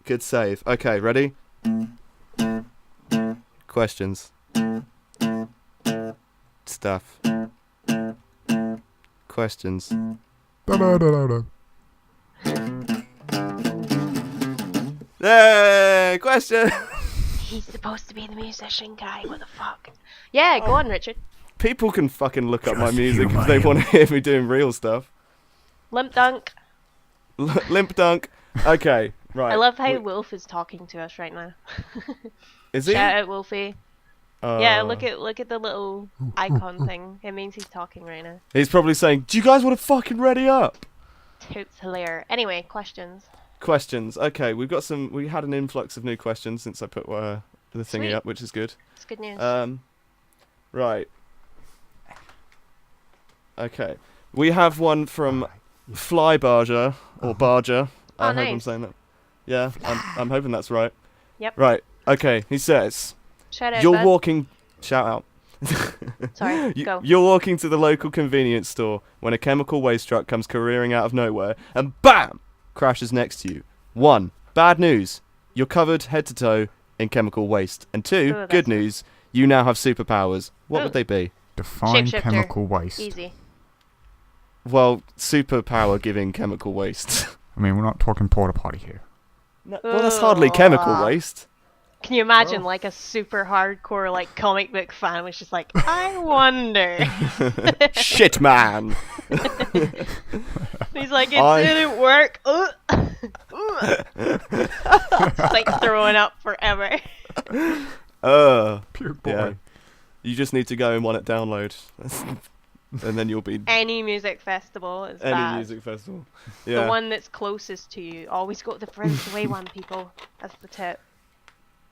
Good save. Okay, ready? Questions. Stuff. Questions. Hey, question. He's supposed to be the musician guy. What the fuck? Yeah, go on, Richard. People can fucking look up my Just music humour if they him. want to hear me doing real stuff. Limp Dunk. Limp dunk. Okay, right. I love how Wait, Wolf is talking to us right now. is he? Shout out, Wolfie. Yeah, Uh, look at the little icon thing. It means he's talking right now. He's probably saying, "Do you guys want to fucking ready up?" It's hilarious. Anyway, questions. Questions. Okay, we had an influx of new questions since I put the thingy Sweet. up, which is good. It's good news. Right. Okay. We have one from Fly Barger or Barger. I hope I'm nice. saying that. Yeah, I'm hoping that's right. Yep. Right. Okay. He says, Shout out, "You're bud. walking." Shout out. Sorry, go. You're walking to the local convenience store when a chemical waste truck comes careering out of nowhere and BAM! Crashes next to you. 1. Bad news. You're covered head to toe in chemical waste. And 2. Ooh, that's Good news. You now have superpowers. What Ooh. would they be? Define Shapeshifter. chemical waste. Easy. Well, superpower giving chemical waste. I mean, we're not talking porta potty here. No, well, that's hardly chemical waste. Can you imagine Oh. like a super hardcore like comic book fan was just like, I wonder. Shit, man. He's like, it I- didn't work. Just like throwing up forever. Pure boy. Yeah. You just need to go and want it download. And then you'll be Any music festival is any bad. music festival. Yeah. The one that's closest to you. Always go to the furthest away one, people. That's the tip.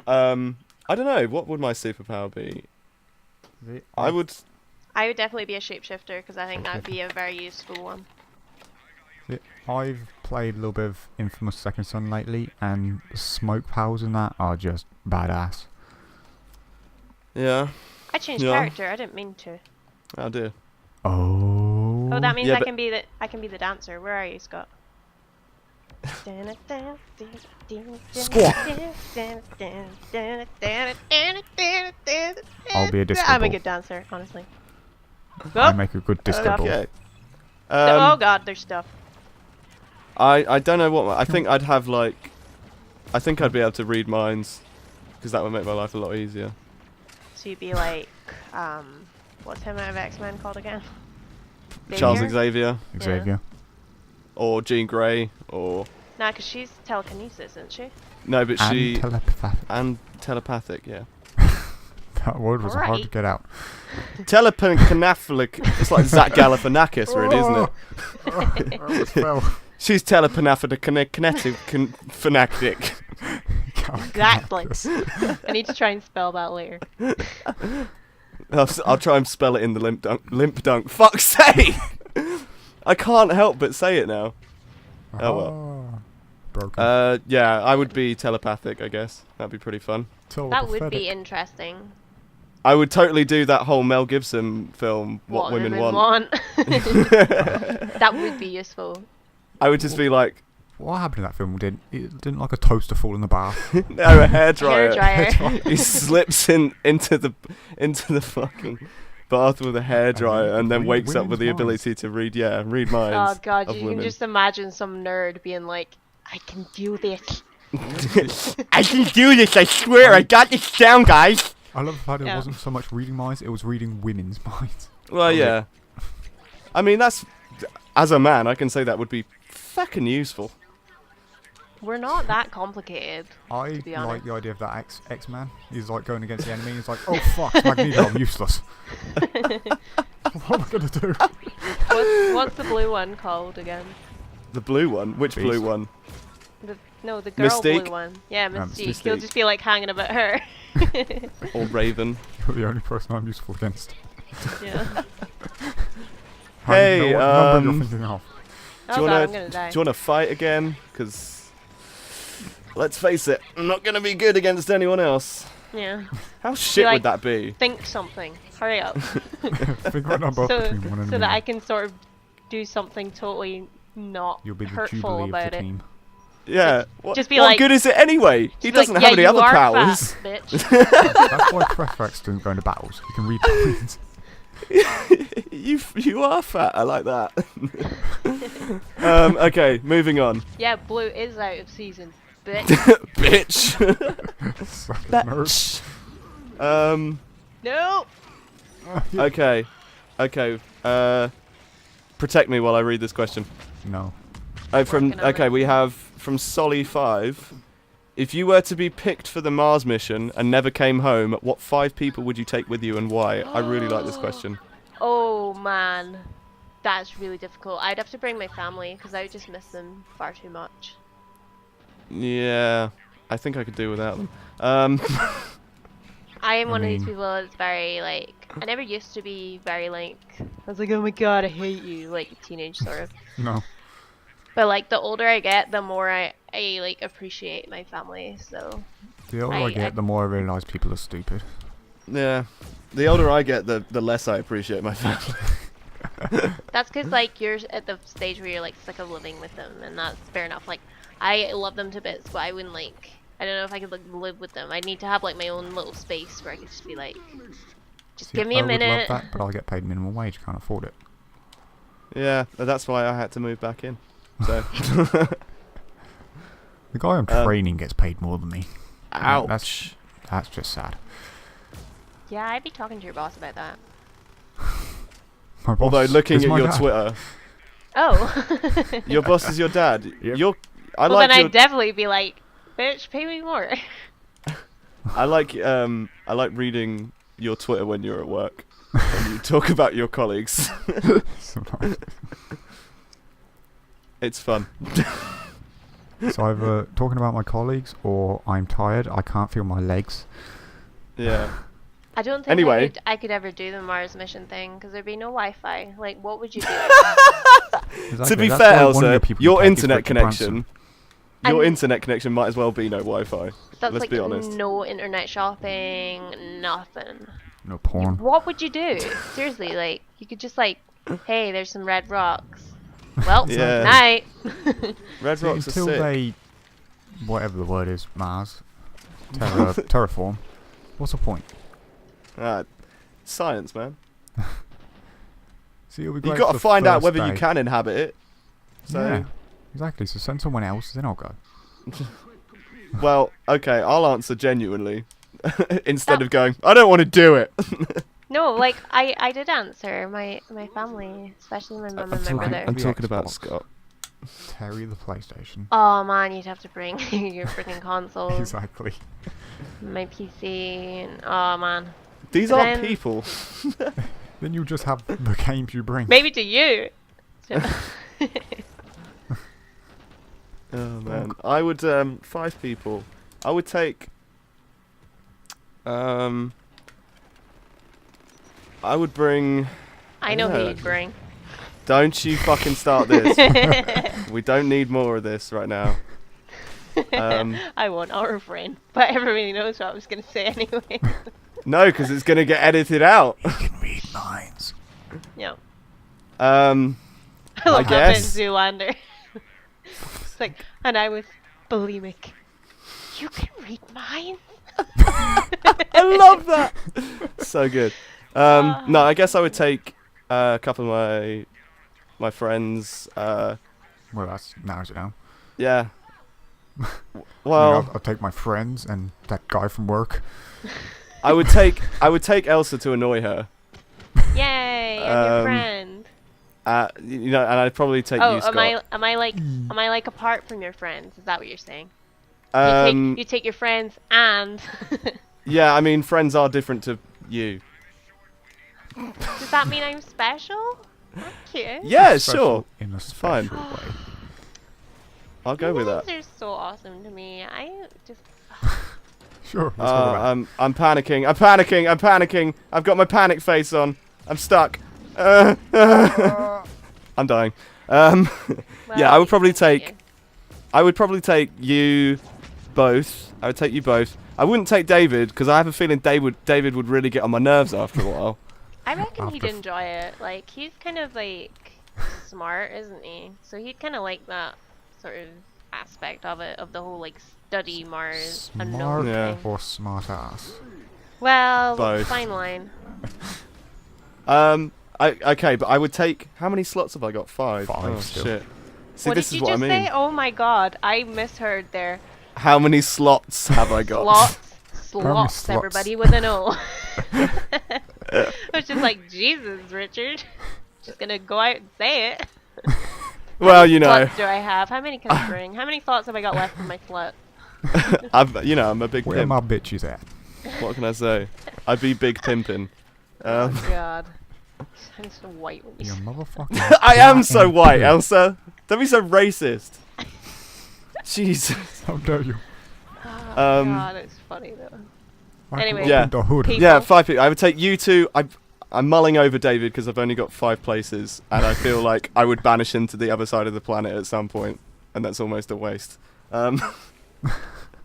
I don't know. What would my superpower be? I would. I would definitely be a shapeshifter because I think that would be a very useful one. Yeah, I've played a little bit of Infamous Second Son lately, and the smoke powers in that are just badass. Yeah. I changed Yeah. character. I didn't mean to. I do. Oh. Oh, that means Yeah, I but- can be the dancer. Where are you, Scott? Squat. I'll be a disco I'm a ball. good dancer, honestly. I Oh, make a good disco ball. Okay. oh god, there's stuff. I don't know what I think I'd have like. I think I'd be able to read minds, because that would make my life a lot easier. So you'd be like, what's him out of X-Men called again? Charles Xavier? Xavier, Xavier. or Jean Grey, or Nah, because she's telekinesis, isn't she? no, but And she telepathic. and telepathic, yeah. That word was hard to Alright. get out. Telepanafilic. It's like Zach Galifianakis, really, isn't it? Well, She's telepanafilic fanatic. Exactly. I need to try and spell that later. I'll try and spell it in the limp dunk. Fuck's sake! I can't help but say it now. Oh well. Broken. Yeah, I would be telepathic, I guess. That'd be pretty fun. That would be interesting. I would totally do that whole Mel Gibson film, What Women Want. That would be useful. I would just be like, What happened in that film? Didn't like a toaster fall in the bath? no, a hairdryer. Hairdryer. He slips into the fucking bath with a hairdryer and then read wakes up with the women's ability to read minds. Oh god, of you women. can just imagine some nerd being like, I can do this. I can do this, I swear, I got this down, guys. I love the fact it Yeah. wasn't so much reading minds, it was reading women's minds. Well, yeah. I mean, that's, as a man, I can say that would be fucking useful. We're not that complicated. I be like honest. the idea of that X-Man. He's like going against the enemy, he's like, oh fuck, Magneto, I'm useless. What am I gonna do? What's the blue one called again? The blue one? Which Beast. blue one? No, the girl Mystique? blue one. Yeah, Mystique. Mystique. He'll just be like hanging about her. Or Raven? You're the only person I'm useful against. Yeah. Hey, I know what number you're thinking of. Oh Do you god, wanna I'm gonna die. do you wanna fight again? Because let's face it, I'm not gonna be good against anyone else. Yeah. How shit like- would that be? Think something. Hurry up. Figure a number so between 1 and so that I can sort of do something totally not You'll be the hurtful jubilee about of the it. team. Yeah. What, just be what like- good is it anyway? He Just be doesn't like, have yeah, any you other are powers. Fat, bitch. That's why Prefect didn't go into battles. He can read minds. You are fat. I like that. Okay, moving on. Yeah, blue is out of season. Bitch. Bitch. Suck it, nerd. No. Okay. Protect me while I read this question. No. From Working on okay, it. we have from Solly5. If you were to be picked for the Mars mission and never came home, what 5 people would you take with you and why? I really like this question. Oh man, that's really difficult. I'd have to bring my family because I would just miss them far too much. Yeah, I think I could do without them. I am one of mean- these people that's very like. I never used to be very like. I was like, oh my god, I hate you, like teenage sort of. No. But like the older I get, the more I like appreciate my family. So The older I I- get, the more I realise people are stupid. Yeah, the older I get, the less I appreciate my family. that's because like you're at the stage where you're like sick of living with them, and that's fair enough. Like I love them to bits, but I wouldn't like. I don't know if I could like live with them. I'd need to have like my own little space where I could just be like, just See, give me I a minute. would love that, but I'll get paid minimum wage, can't afford it. Yeah, that's why I had to move back in. So. The guy I'm training gets paid more than me. Ouch. That's just sad. Yeah, I'd be talking to your boss about that. My boss Although looking is at my your dad. Twitter, Oh. your boss is your dad. Yep. I well, like then your, I'd definitely be like, bitch, pay me more. I like reading your Twitter when you're at work. When you talk about your colleagues. Sometimes. It's fun. It's either talking about my colleagues or I'm tired, I can't feel my legs. Yeah. I don't think Anyway. I could ever do the Mars mission thing because there'd be no Wi-Fi. Like, what would you do? Exactly, To be that's fair, why one of Elsa, people your take is internet Richard Branson. connection, And- might as well be no Wi-Fi. That's Let's like be honest. no internet shopping, nothing. No porn. What would you do? Seriously, like, you could just like, hey, there's some red rocks. Well, Yeah. night. Red See, rocks are until sick. they, whatever the word is, Mars, terraform. What's the point? Science, man. See, it'll be great You've got for to the find out first whether you day. can inhabit it. So, Yeah, exactly. So send someone else, then I'll go. well, okay, I'll answer genuinely instead of going, I don't want to do it. No, like I did answer my family, especially my mum and my brother. I'm The talking about Xbox. Scott. Terry the PlayStation. Oh man, you'd have to bring your freaking console, Exactly. my PC, and oh man. These But aren't then- people. Then you just have the games you bring. Maybe to you. So- Oh man, I would 5 people. I would take. I would bring. I know who know. you'd bring. Don't you fucking start this. We don't need more of this right now. I want our friend, but everybody knows what I was gonna say anyway. No, because it's gonna get edited out. You can read minds. Yeah. I I love that bit in guess. Zoolander. It's like, and I was bulimic. You can read minds? I love that. So good. No, I guess I would take a couple of my friends. Well, that's narrows it down. Yeah. I mean, Well, I'll take my friends and that guy from work. I would take Elsa to annoy her. Yay! I'm your Um, friend. You know, and I'd probably take Oh, you, Scott. am I like apart from your friends? Is that what you're saying? You take your friends and Yeah, I mean, friends are different to you. does that mean I'm special? Okay. Yeah, Special sure. In a Fine. special way. I'll go with that. They're so awesome to me. I just Sure. Let's talk about it. I'm panicking. I'm panicking. I've got my panic face on. I'm stuck. I'm dying. Yeah, well, I would probably you can take. I would probably take you both. I would take you both. I wouldn't take David because I have a feeling David would really get on my nerves after a while. I reckon he'd After- enjoy it. Like, he's kind of like smart, isn't he? So he'd kind of like that sort of aspect of it, of the whole like study Mars Smart unknown Yeah. thing. or smart ass? Well, Both. fine line. Okay, but I would take. How many slots have I got? 5. 5 Oh still. shit. See, What this did is you what I just mean. say? Oh my god, I misheard there. How many slots have I got? Slots, slots? everybody with an O. I was just like, Jesus, Richard. Just gonna go out and say it. Well, you know, Slots do I have? How many can I bring? How many slots have I got left in my slot? I'm a big Where pimp. my bitches at? What can I say? I'd be big pimping. Oh god. I'm so white when You you motherfucker. I am so white, Elsa. Don't be so racist. Jesus. How dare you? Oh god, it's funny though. I Anyway. opened Yeah. the hood. People. Yeah, 5 people. I would take you two. I'm mulling over David because I've only got 5 places, and I feel like I would banish him to the other side of the planet at some point, and that's almost a waste.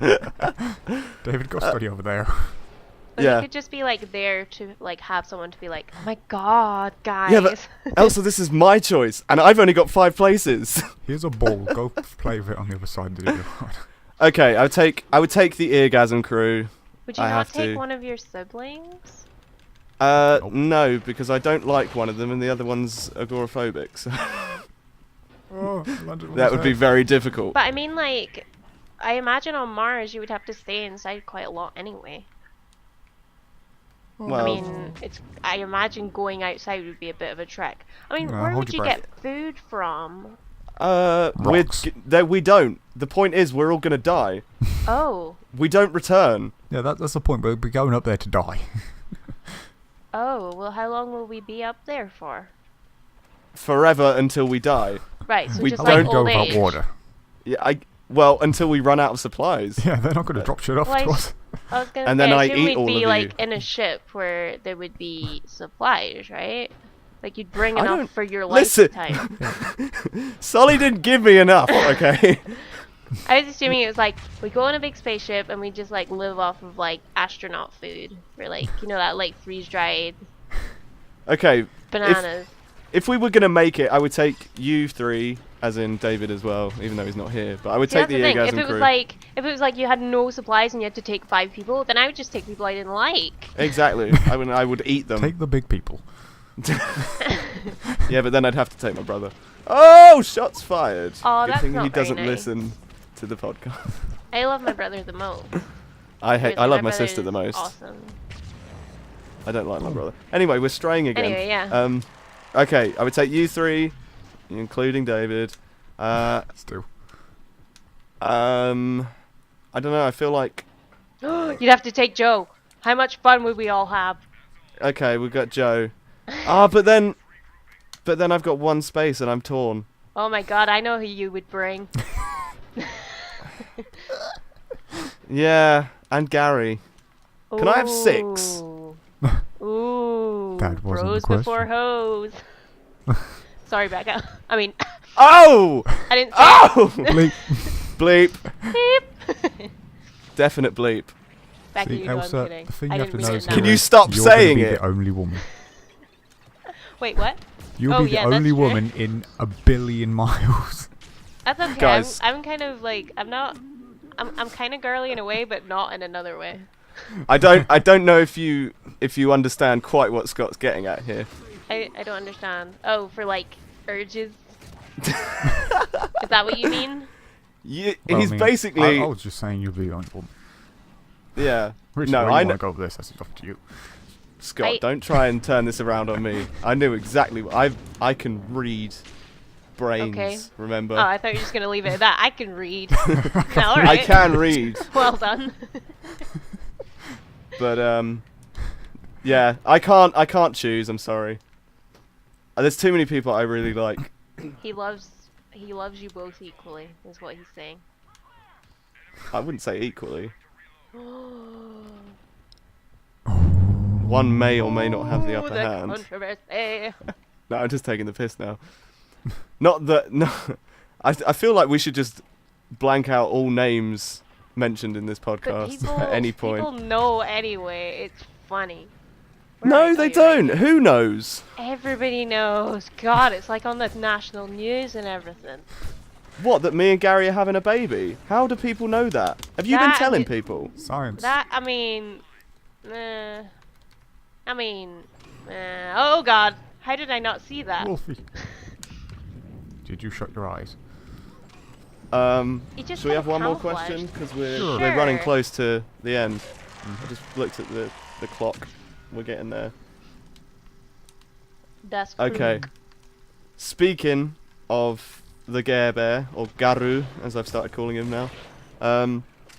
David, go study over there. But Yeah. you could just be like there to like have someone to be like, oh my god, guys. Yeah, but Elsa, this is my choice, and I've only got 5 places. Here's a ball. Go play with it on the other side of the video. Okay, I would take the Eargasm crew. Would you I not have take to. one of your siblings? Nope. No, because I don't like one of them, and the other one's agoraphobic. So Oh, landed on that his would be head. very difficult. But I mean, like, I imagine on Mars you would have to stay inside quite a lot anyway. Well, I mean, I imagine going outside would be a bit of a trek. I mean, Well, where hold would your you breath. get food from? Rocks. we don't. The point is, we're all gonna die. Oh, We don't return. Yeah, that's the point. We're going up there to die. oh. Well, how long will we be up there for? Forever until we die. Right. So We just I don't like won't go old without age. water. Yeah, well, until we run out of supplies. Yeah, they're not going to drop shit off Well, to us. I was gonna And say, then I I assume eat we'd all be of like you. in a ship where there would be supplies, right? Like you'd bring I enough don't- for your Listen. lifetime. Sully didn't give me enough, okay? I was assuming it was like we go on a big spaceship and we just like live off of like astronaut food or like that like freeze dried Okay, bananas. if we were gonna make it, I would take you three, as in David as well, even though he's not here. But I would See, take that's the the thing. Eargasm If it crew. was like you had no supplies and you had to take 5 people, then I would just take people I didn't like. Exactly. I would eat them. Take the big people. Yeah, but then I'd have to take my brother. Oh, shots fired. Oh, Good that's thing not he very doesn't nice. listen to the podcast. I love my brother the most. I Seriously, love my brother sister the is most. Awesome. I don't like my brother. Anyway, we're straying again. Anyway, yeah. Okay, I would take you three, including David. Still. I don't know. I feel like You'd have to take Joe. How much fun would we all have? okay, we've got Joe. But then I've got one space and I'm torn. Oh my god, I know who you would bring. Yeah, and Gary. Can I have 6? Ooh. Ooh. That wasn't the Bros question. before hoes. Sorry, Becca. I mean, Oh! I didn't say Oh! Bleep. Bleep. Beep. Definite bleep. Becca, See, you know Elsa, I'm kidding. the thing I you have didn't to mean know it is now. Can you stop you're saying gonna be it? the only woman. Wait, what? You'll Oh, be yeah, the that's only true. woman in a billion miles. That's okay. Guys. I'm kind of like I'm kind of girly in a way, but not in another way. I don't know if you understand quite what Scott's getting at here. I don't understand. Oh, for like urges. Is that what you mean? Well, Well, he's I mean, basically I was just saying you'll be the only woman. yeah. Richard, No, where you I want know. to go with this? That's up to you. Scott, don't try and turn this around on me. I knew exactly. I can read brains. Okay. Remember? Oh, I thought you were just gonna leave it at that. I can read. No, all I right. can read, Well done. but yeah, I can't choose. I'm sorry. There's too many people I really like. he loves you both equally, is what he's saying. I wouldn't say equally. One may or may not have the Ooh, upper the hand. controversy. No, I'm just taking the piss now. Not that. No, I feel like we should just blank out all names mentioned in this But podcast people, at any point. people know anyway. It's funny. No, Right, they right, don't. right. Who knows? Everybody knows. God, it's like on the national news and everything. What, that me and Gary are having a baby? How do people know that? Have you been That telling is- people? Science. That, oh God, how did I not see that? Wolfie. Did you shut your eyes? He just Shall we got have one more camouflaged. question? Because we're Sure. running Sure. close to the end. I just looked at the clock. We're getting there. Das Okay. Krug. Speaking of the Gare Bear, or Garu, as I've started calling him now,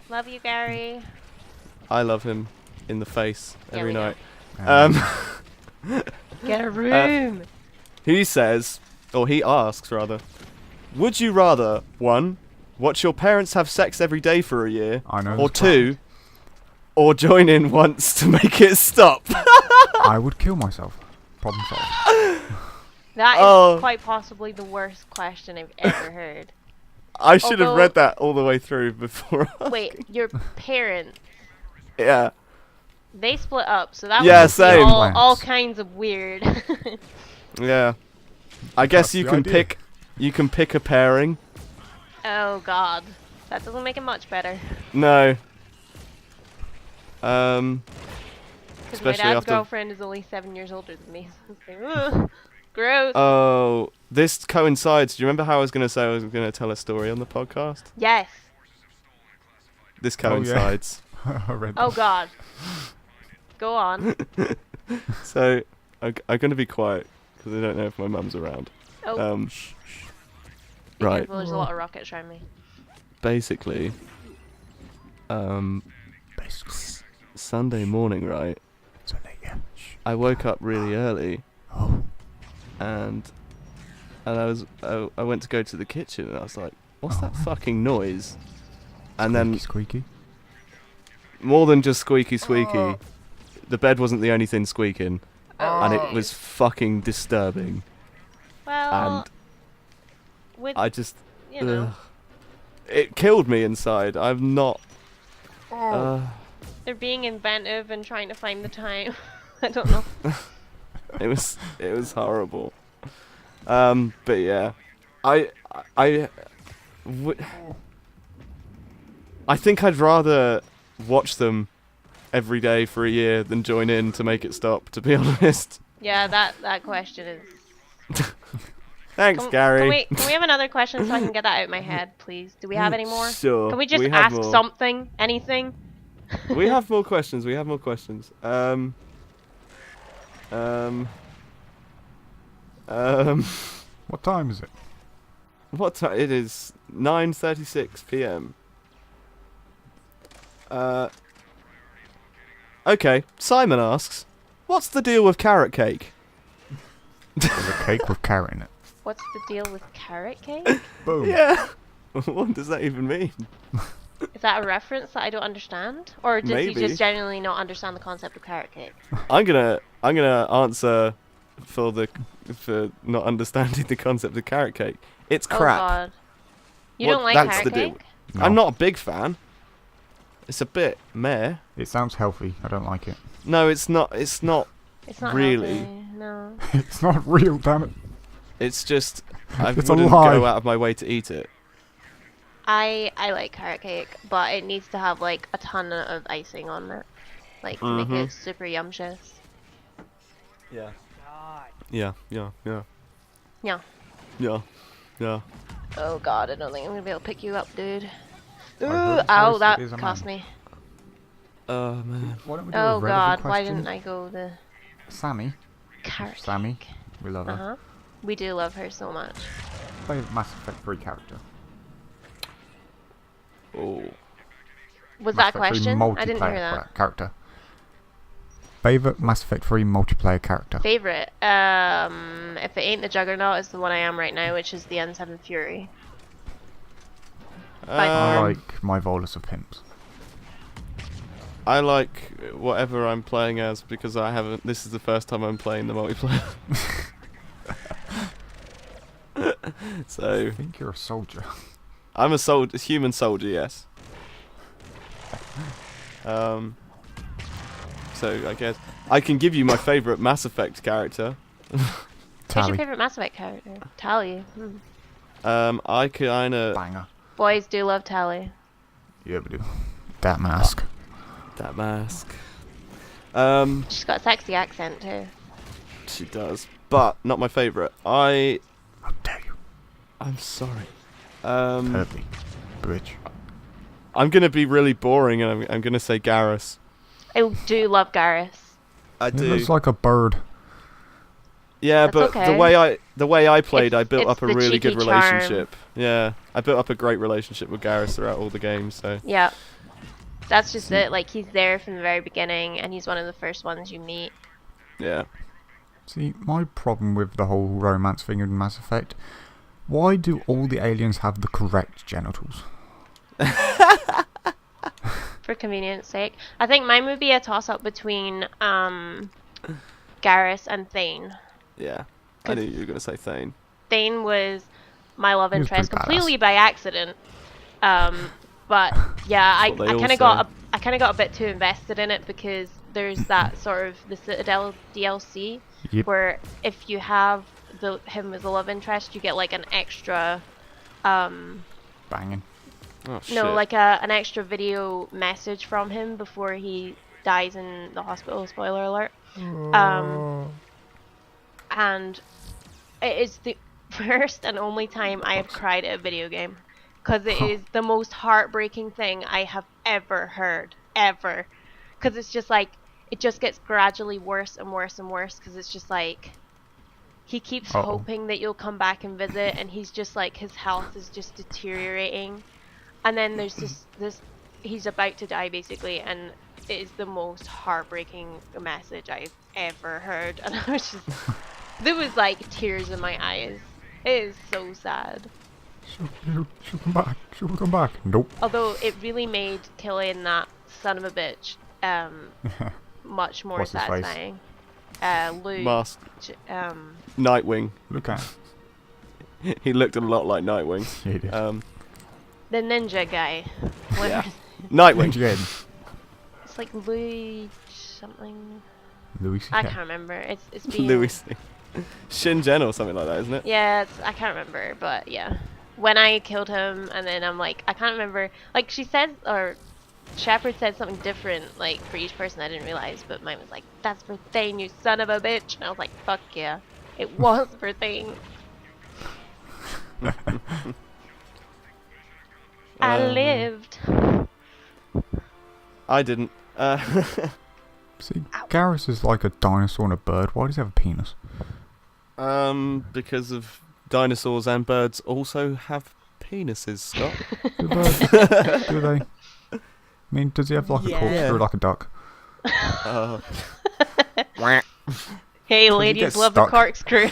Love you, Gary. I love him in the face Yeah, every we know. night. Get a room. He says, or he asks rather, would you rather, 1, watch your parents have sex every day for a year, I know. or this 2, or join in once to make it stop? I would kill myself. Problem solved. That is Oh. quite possibly the worst question I've ever heard. I should have Although- read that all the way through before. Wait, your parents, Yeah. they split up, so that Yeah, would just be same. all kinds of weird. Yeah. I guess That's you the can idea. pick a pairing. Oh God, that doesn't make it much better. No. Because my Especially dad's after- girlfriend is only 7 years older than me. So it's like, ugh, gross. Oh, this coincides. Do you remember how I was going to say I was going to tell a story on the podcast? Yes. This Oh, yeah. coincides. I read Oh that. God. Go on. So, I'm going to be quiet because I don't know if my mum's around. Oh, Be right. right. There's a lot of rockets around me. Basically, Sunday morning, right? I woke up really early Oh. and I went to go to the kitchen and I was like, what's that fucking noise? And then Squeaky. more than just squeaky squeaky. The bed wasn't the only thing squeaking, and it Okay. was fucking disturbing. Well, And with I just, you know, it killed me inside. I'm not. they're being inventive and trying to find the time. I don't know. It was horrible. But yeah, I I think I'd rather watch them every day for a year than join in to make it stop. To be honest. Yeah, that question is. Thanks, Gary. Can we have another question so I can get that out of my head, please? Do we have any more? Sure. Can we just have ask more. something? Anything? We have more questions. We have more questions. What time is it? What time? It is 9:36 p.m. Okay. Simon asks, "What's the deal with carrot cake?" There's a cake with carrot in it. What's the deal with carrot cake? Boom. Yeah. What does that even mean? Is that a reference that I don't understand? Or does he Maybe. just genuinely not understand the concept of carrot cake? I'm gonna answer for not understanding the concept of carrot cake. It's crap. Oh god. You Well, don't like that's carrot the deal. cake? No. I'm not a big fan. It's a bit meh. It sounds healthy. I don't like it. No, it's not. It's not. It's not Really? healthy, no. It's not real, damn it. It's just I It's a wouldn't lie. go out of my way to eat it. I like carrot cake, but it needs to have like a ton of icing on it. Like to make it super yumptious. Yeah. Yeah. Yeah. Yeah. Yeah. Yeah. Yeah. Oh god, I don't think I'm gonna be able to pick you up, dude. Ooh, heard ow, voice that is a cost man. me. Man. Why don't we do Oh a relevant god, why question? didn't I go the Sammy. carrot Sammy. cake? We love her. Uh-huh. We do love her so much. Favourite Mass Effect 3 character. Oh. Was Mass that a Effect 3 question? I didn't hear multiplayer that. Character. Favourite Mass Effect 3 multiplayer character. Favorite? If it ain't the Juggernaut, it's the one I am right now, which is the N7 Fury. I far. like my Volus of Pimps. I like whatever I'm playing as because I haven't. This is the first time I'm playing the multiplayer. So I think you're a soldier. I'm a human soldier, yes. So I guess I can give you my favourite Mass Effect character. Who's your Tally. favorite Mass Effect character? Tally. I kinda Banger. Boys do love Tally. You ever do? That mask. that mask. She's got a sexy accent too. She does, but not my favourite. How dare you? I'm sorry. Thirdly. Bitch. I'm gonna be really boring, and I'm gonna say Garrus. I do love Garrus. I It do. looks like a bird. Yeah, That's but okay. the way I played, I built It's up a the really good cheeky charm. relationship. Yeah, I built up a great relationship with Garrus throughout all the games. So Yeah. That's just it. Like, he's there from the very beginning, and he's one of the first ones you meet. yeah, See, my problem with the whole romance thing in Mass Effect, why do all the aliens have the correct genitals? For convenience sake. I think mine would be a toss-up between, Garrus and Thane. yeah. I knew you were gonna say Thane. Thane was my love He was interest pretty completely by accident. But yeah, I That's what they all kind of say. got a bit too invested in it because there's that sort of the Citadel DLC Yep. where if you have him as a love interest, you get like an extra Banging. Oh shit. no, like an extra video message from him before he dies in the hospital. Spoiler alert. And it is the first and only time I have cried at a video game, because it is the most heartbreaking thing I have ever heard, ever. Because it's just like, it just gets gradually worse and worse and worse, because it's just like, he keeps Uh-oh. hoping that you'll come back and visit, and he's just like, his health is just deteriorating. And then there's this he's about to die basically, and it is the most heartbreaking message I've ever heard. And I was just, there was like tears in my eyes. It is so sad. She'll come back. She'll come back. Nope. Although it really made killing that son of a bitch, much more What's his face? satisfying. Luke. Mask. Nightwing. Look at He looked a lot like Nightwing. yeah, he did. The ninja guy. Yeah. Nightwing. Again, It's like Louis something. Louis. I C.K. can't remember. It's being Louis. Shingen or something like that, isn't it? Yeah, I can't remember, but yeah. When I killed him, and then I'm like, I can't remember. Like she said, or Shepard said something different, like for each person. I didn't realize, but mine was like, "That's for Thane, you son of a bitch," and I was like, "Fuck yeah, it was for Thane." I lived. I didn't. See, Garrus is like a dinosaur and a bird. Why does he have a penis? Because of dinosaurs and birds also have penises, Scott. Do birds? Do they? I mean, does he have like a corkscrew like a duck? Hey, you ladies get love the stuck. corkscrew.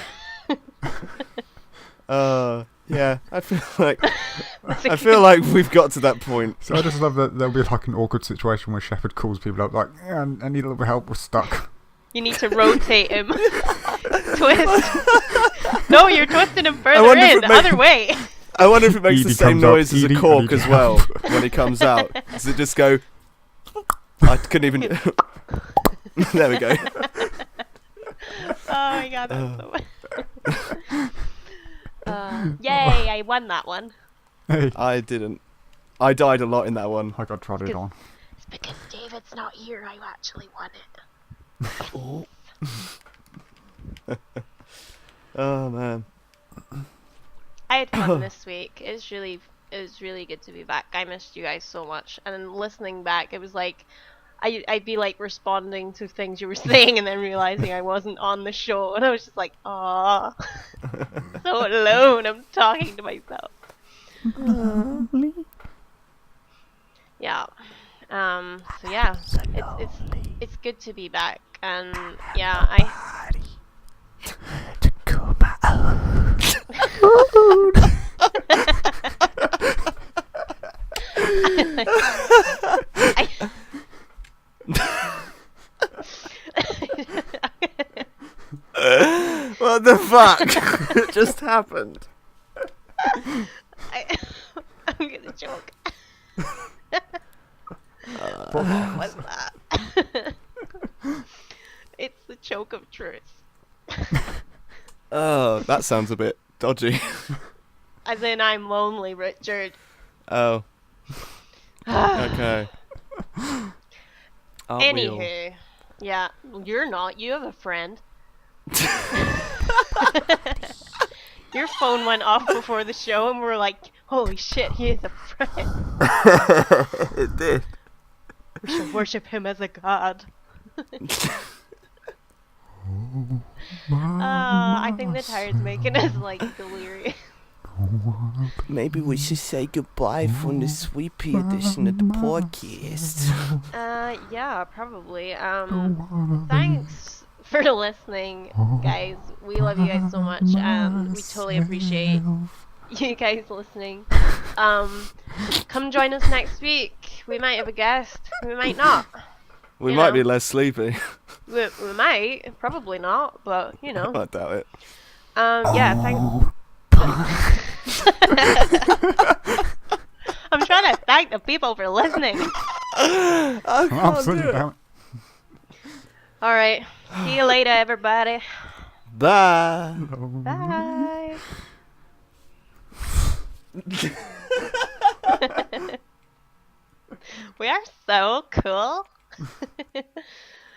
Yeah, I feel like we've got to that point. So I just love that there'll be like an awkward situation where Shepard calls people up like, yeah, I need a little bit of help, we're stuck. You need to rotate him. Twist. No, you're twisting him further wonder if in, it the other way. I wonder if it makes Edie the same comes up, noise as a Edie, I cork need as your well help. when he comes out. Does it just go... I couldn't even... There we go. Oh my god, that's so yay, I won that one. Hey, I didn't. I died a lot in that one. I got trotted on. It's because David's not here, I actually won it. Oh, man. I had fun this week. It was really good to be back. I missed you guys so much. And then listening back, it was like I'd be like responding to things you were saying and then realizing I wasn't on the show, and I was just like, "Aw, so alone. I'm talking to myself." Yeah. So yeah, it's good to be back, and yeah, To come out. What the fuck just happened? I'm gonna choke. What was that? It's the choke of truth. Oh, that sounds a bit dodgy. As in, I'm lonely, Richard. Oh. Okay. Aren't we all? Anywho, yeah, you're not. You have a friend. Your phone went off before the show, and we're like, "Holy shit, he is a friend. It did. We should worship him as a god." I think the tired's making us like delirious. Maybe we should say goodbye from the Sweepy edition of the podcast. Yeah, probably. Thanks for listening, guys. We love you guys so much, and we totally appreciate you guys listening. Come join us next week. We might have a guest. We might not. We You might know. be less sleepy. We might. Probably not, but you know. I doubt it. Yeah, thanks. I'm trying to thank the people for listening. I can't Absolutely. do it. Damn it. Alright. See you later, everybody. Bye. Bye. We are so cool.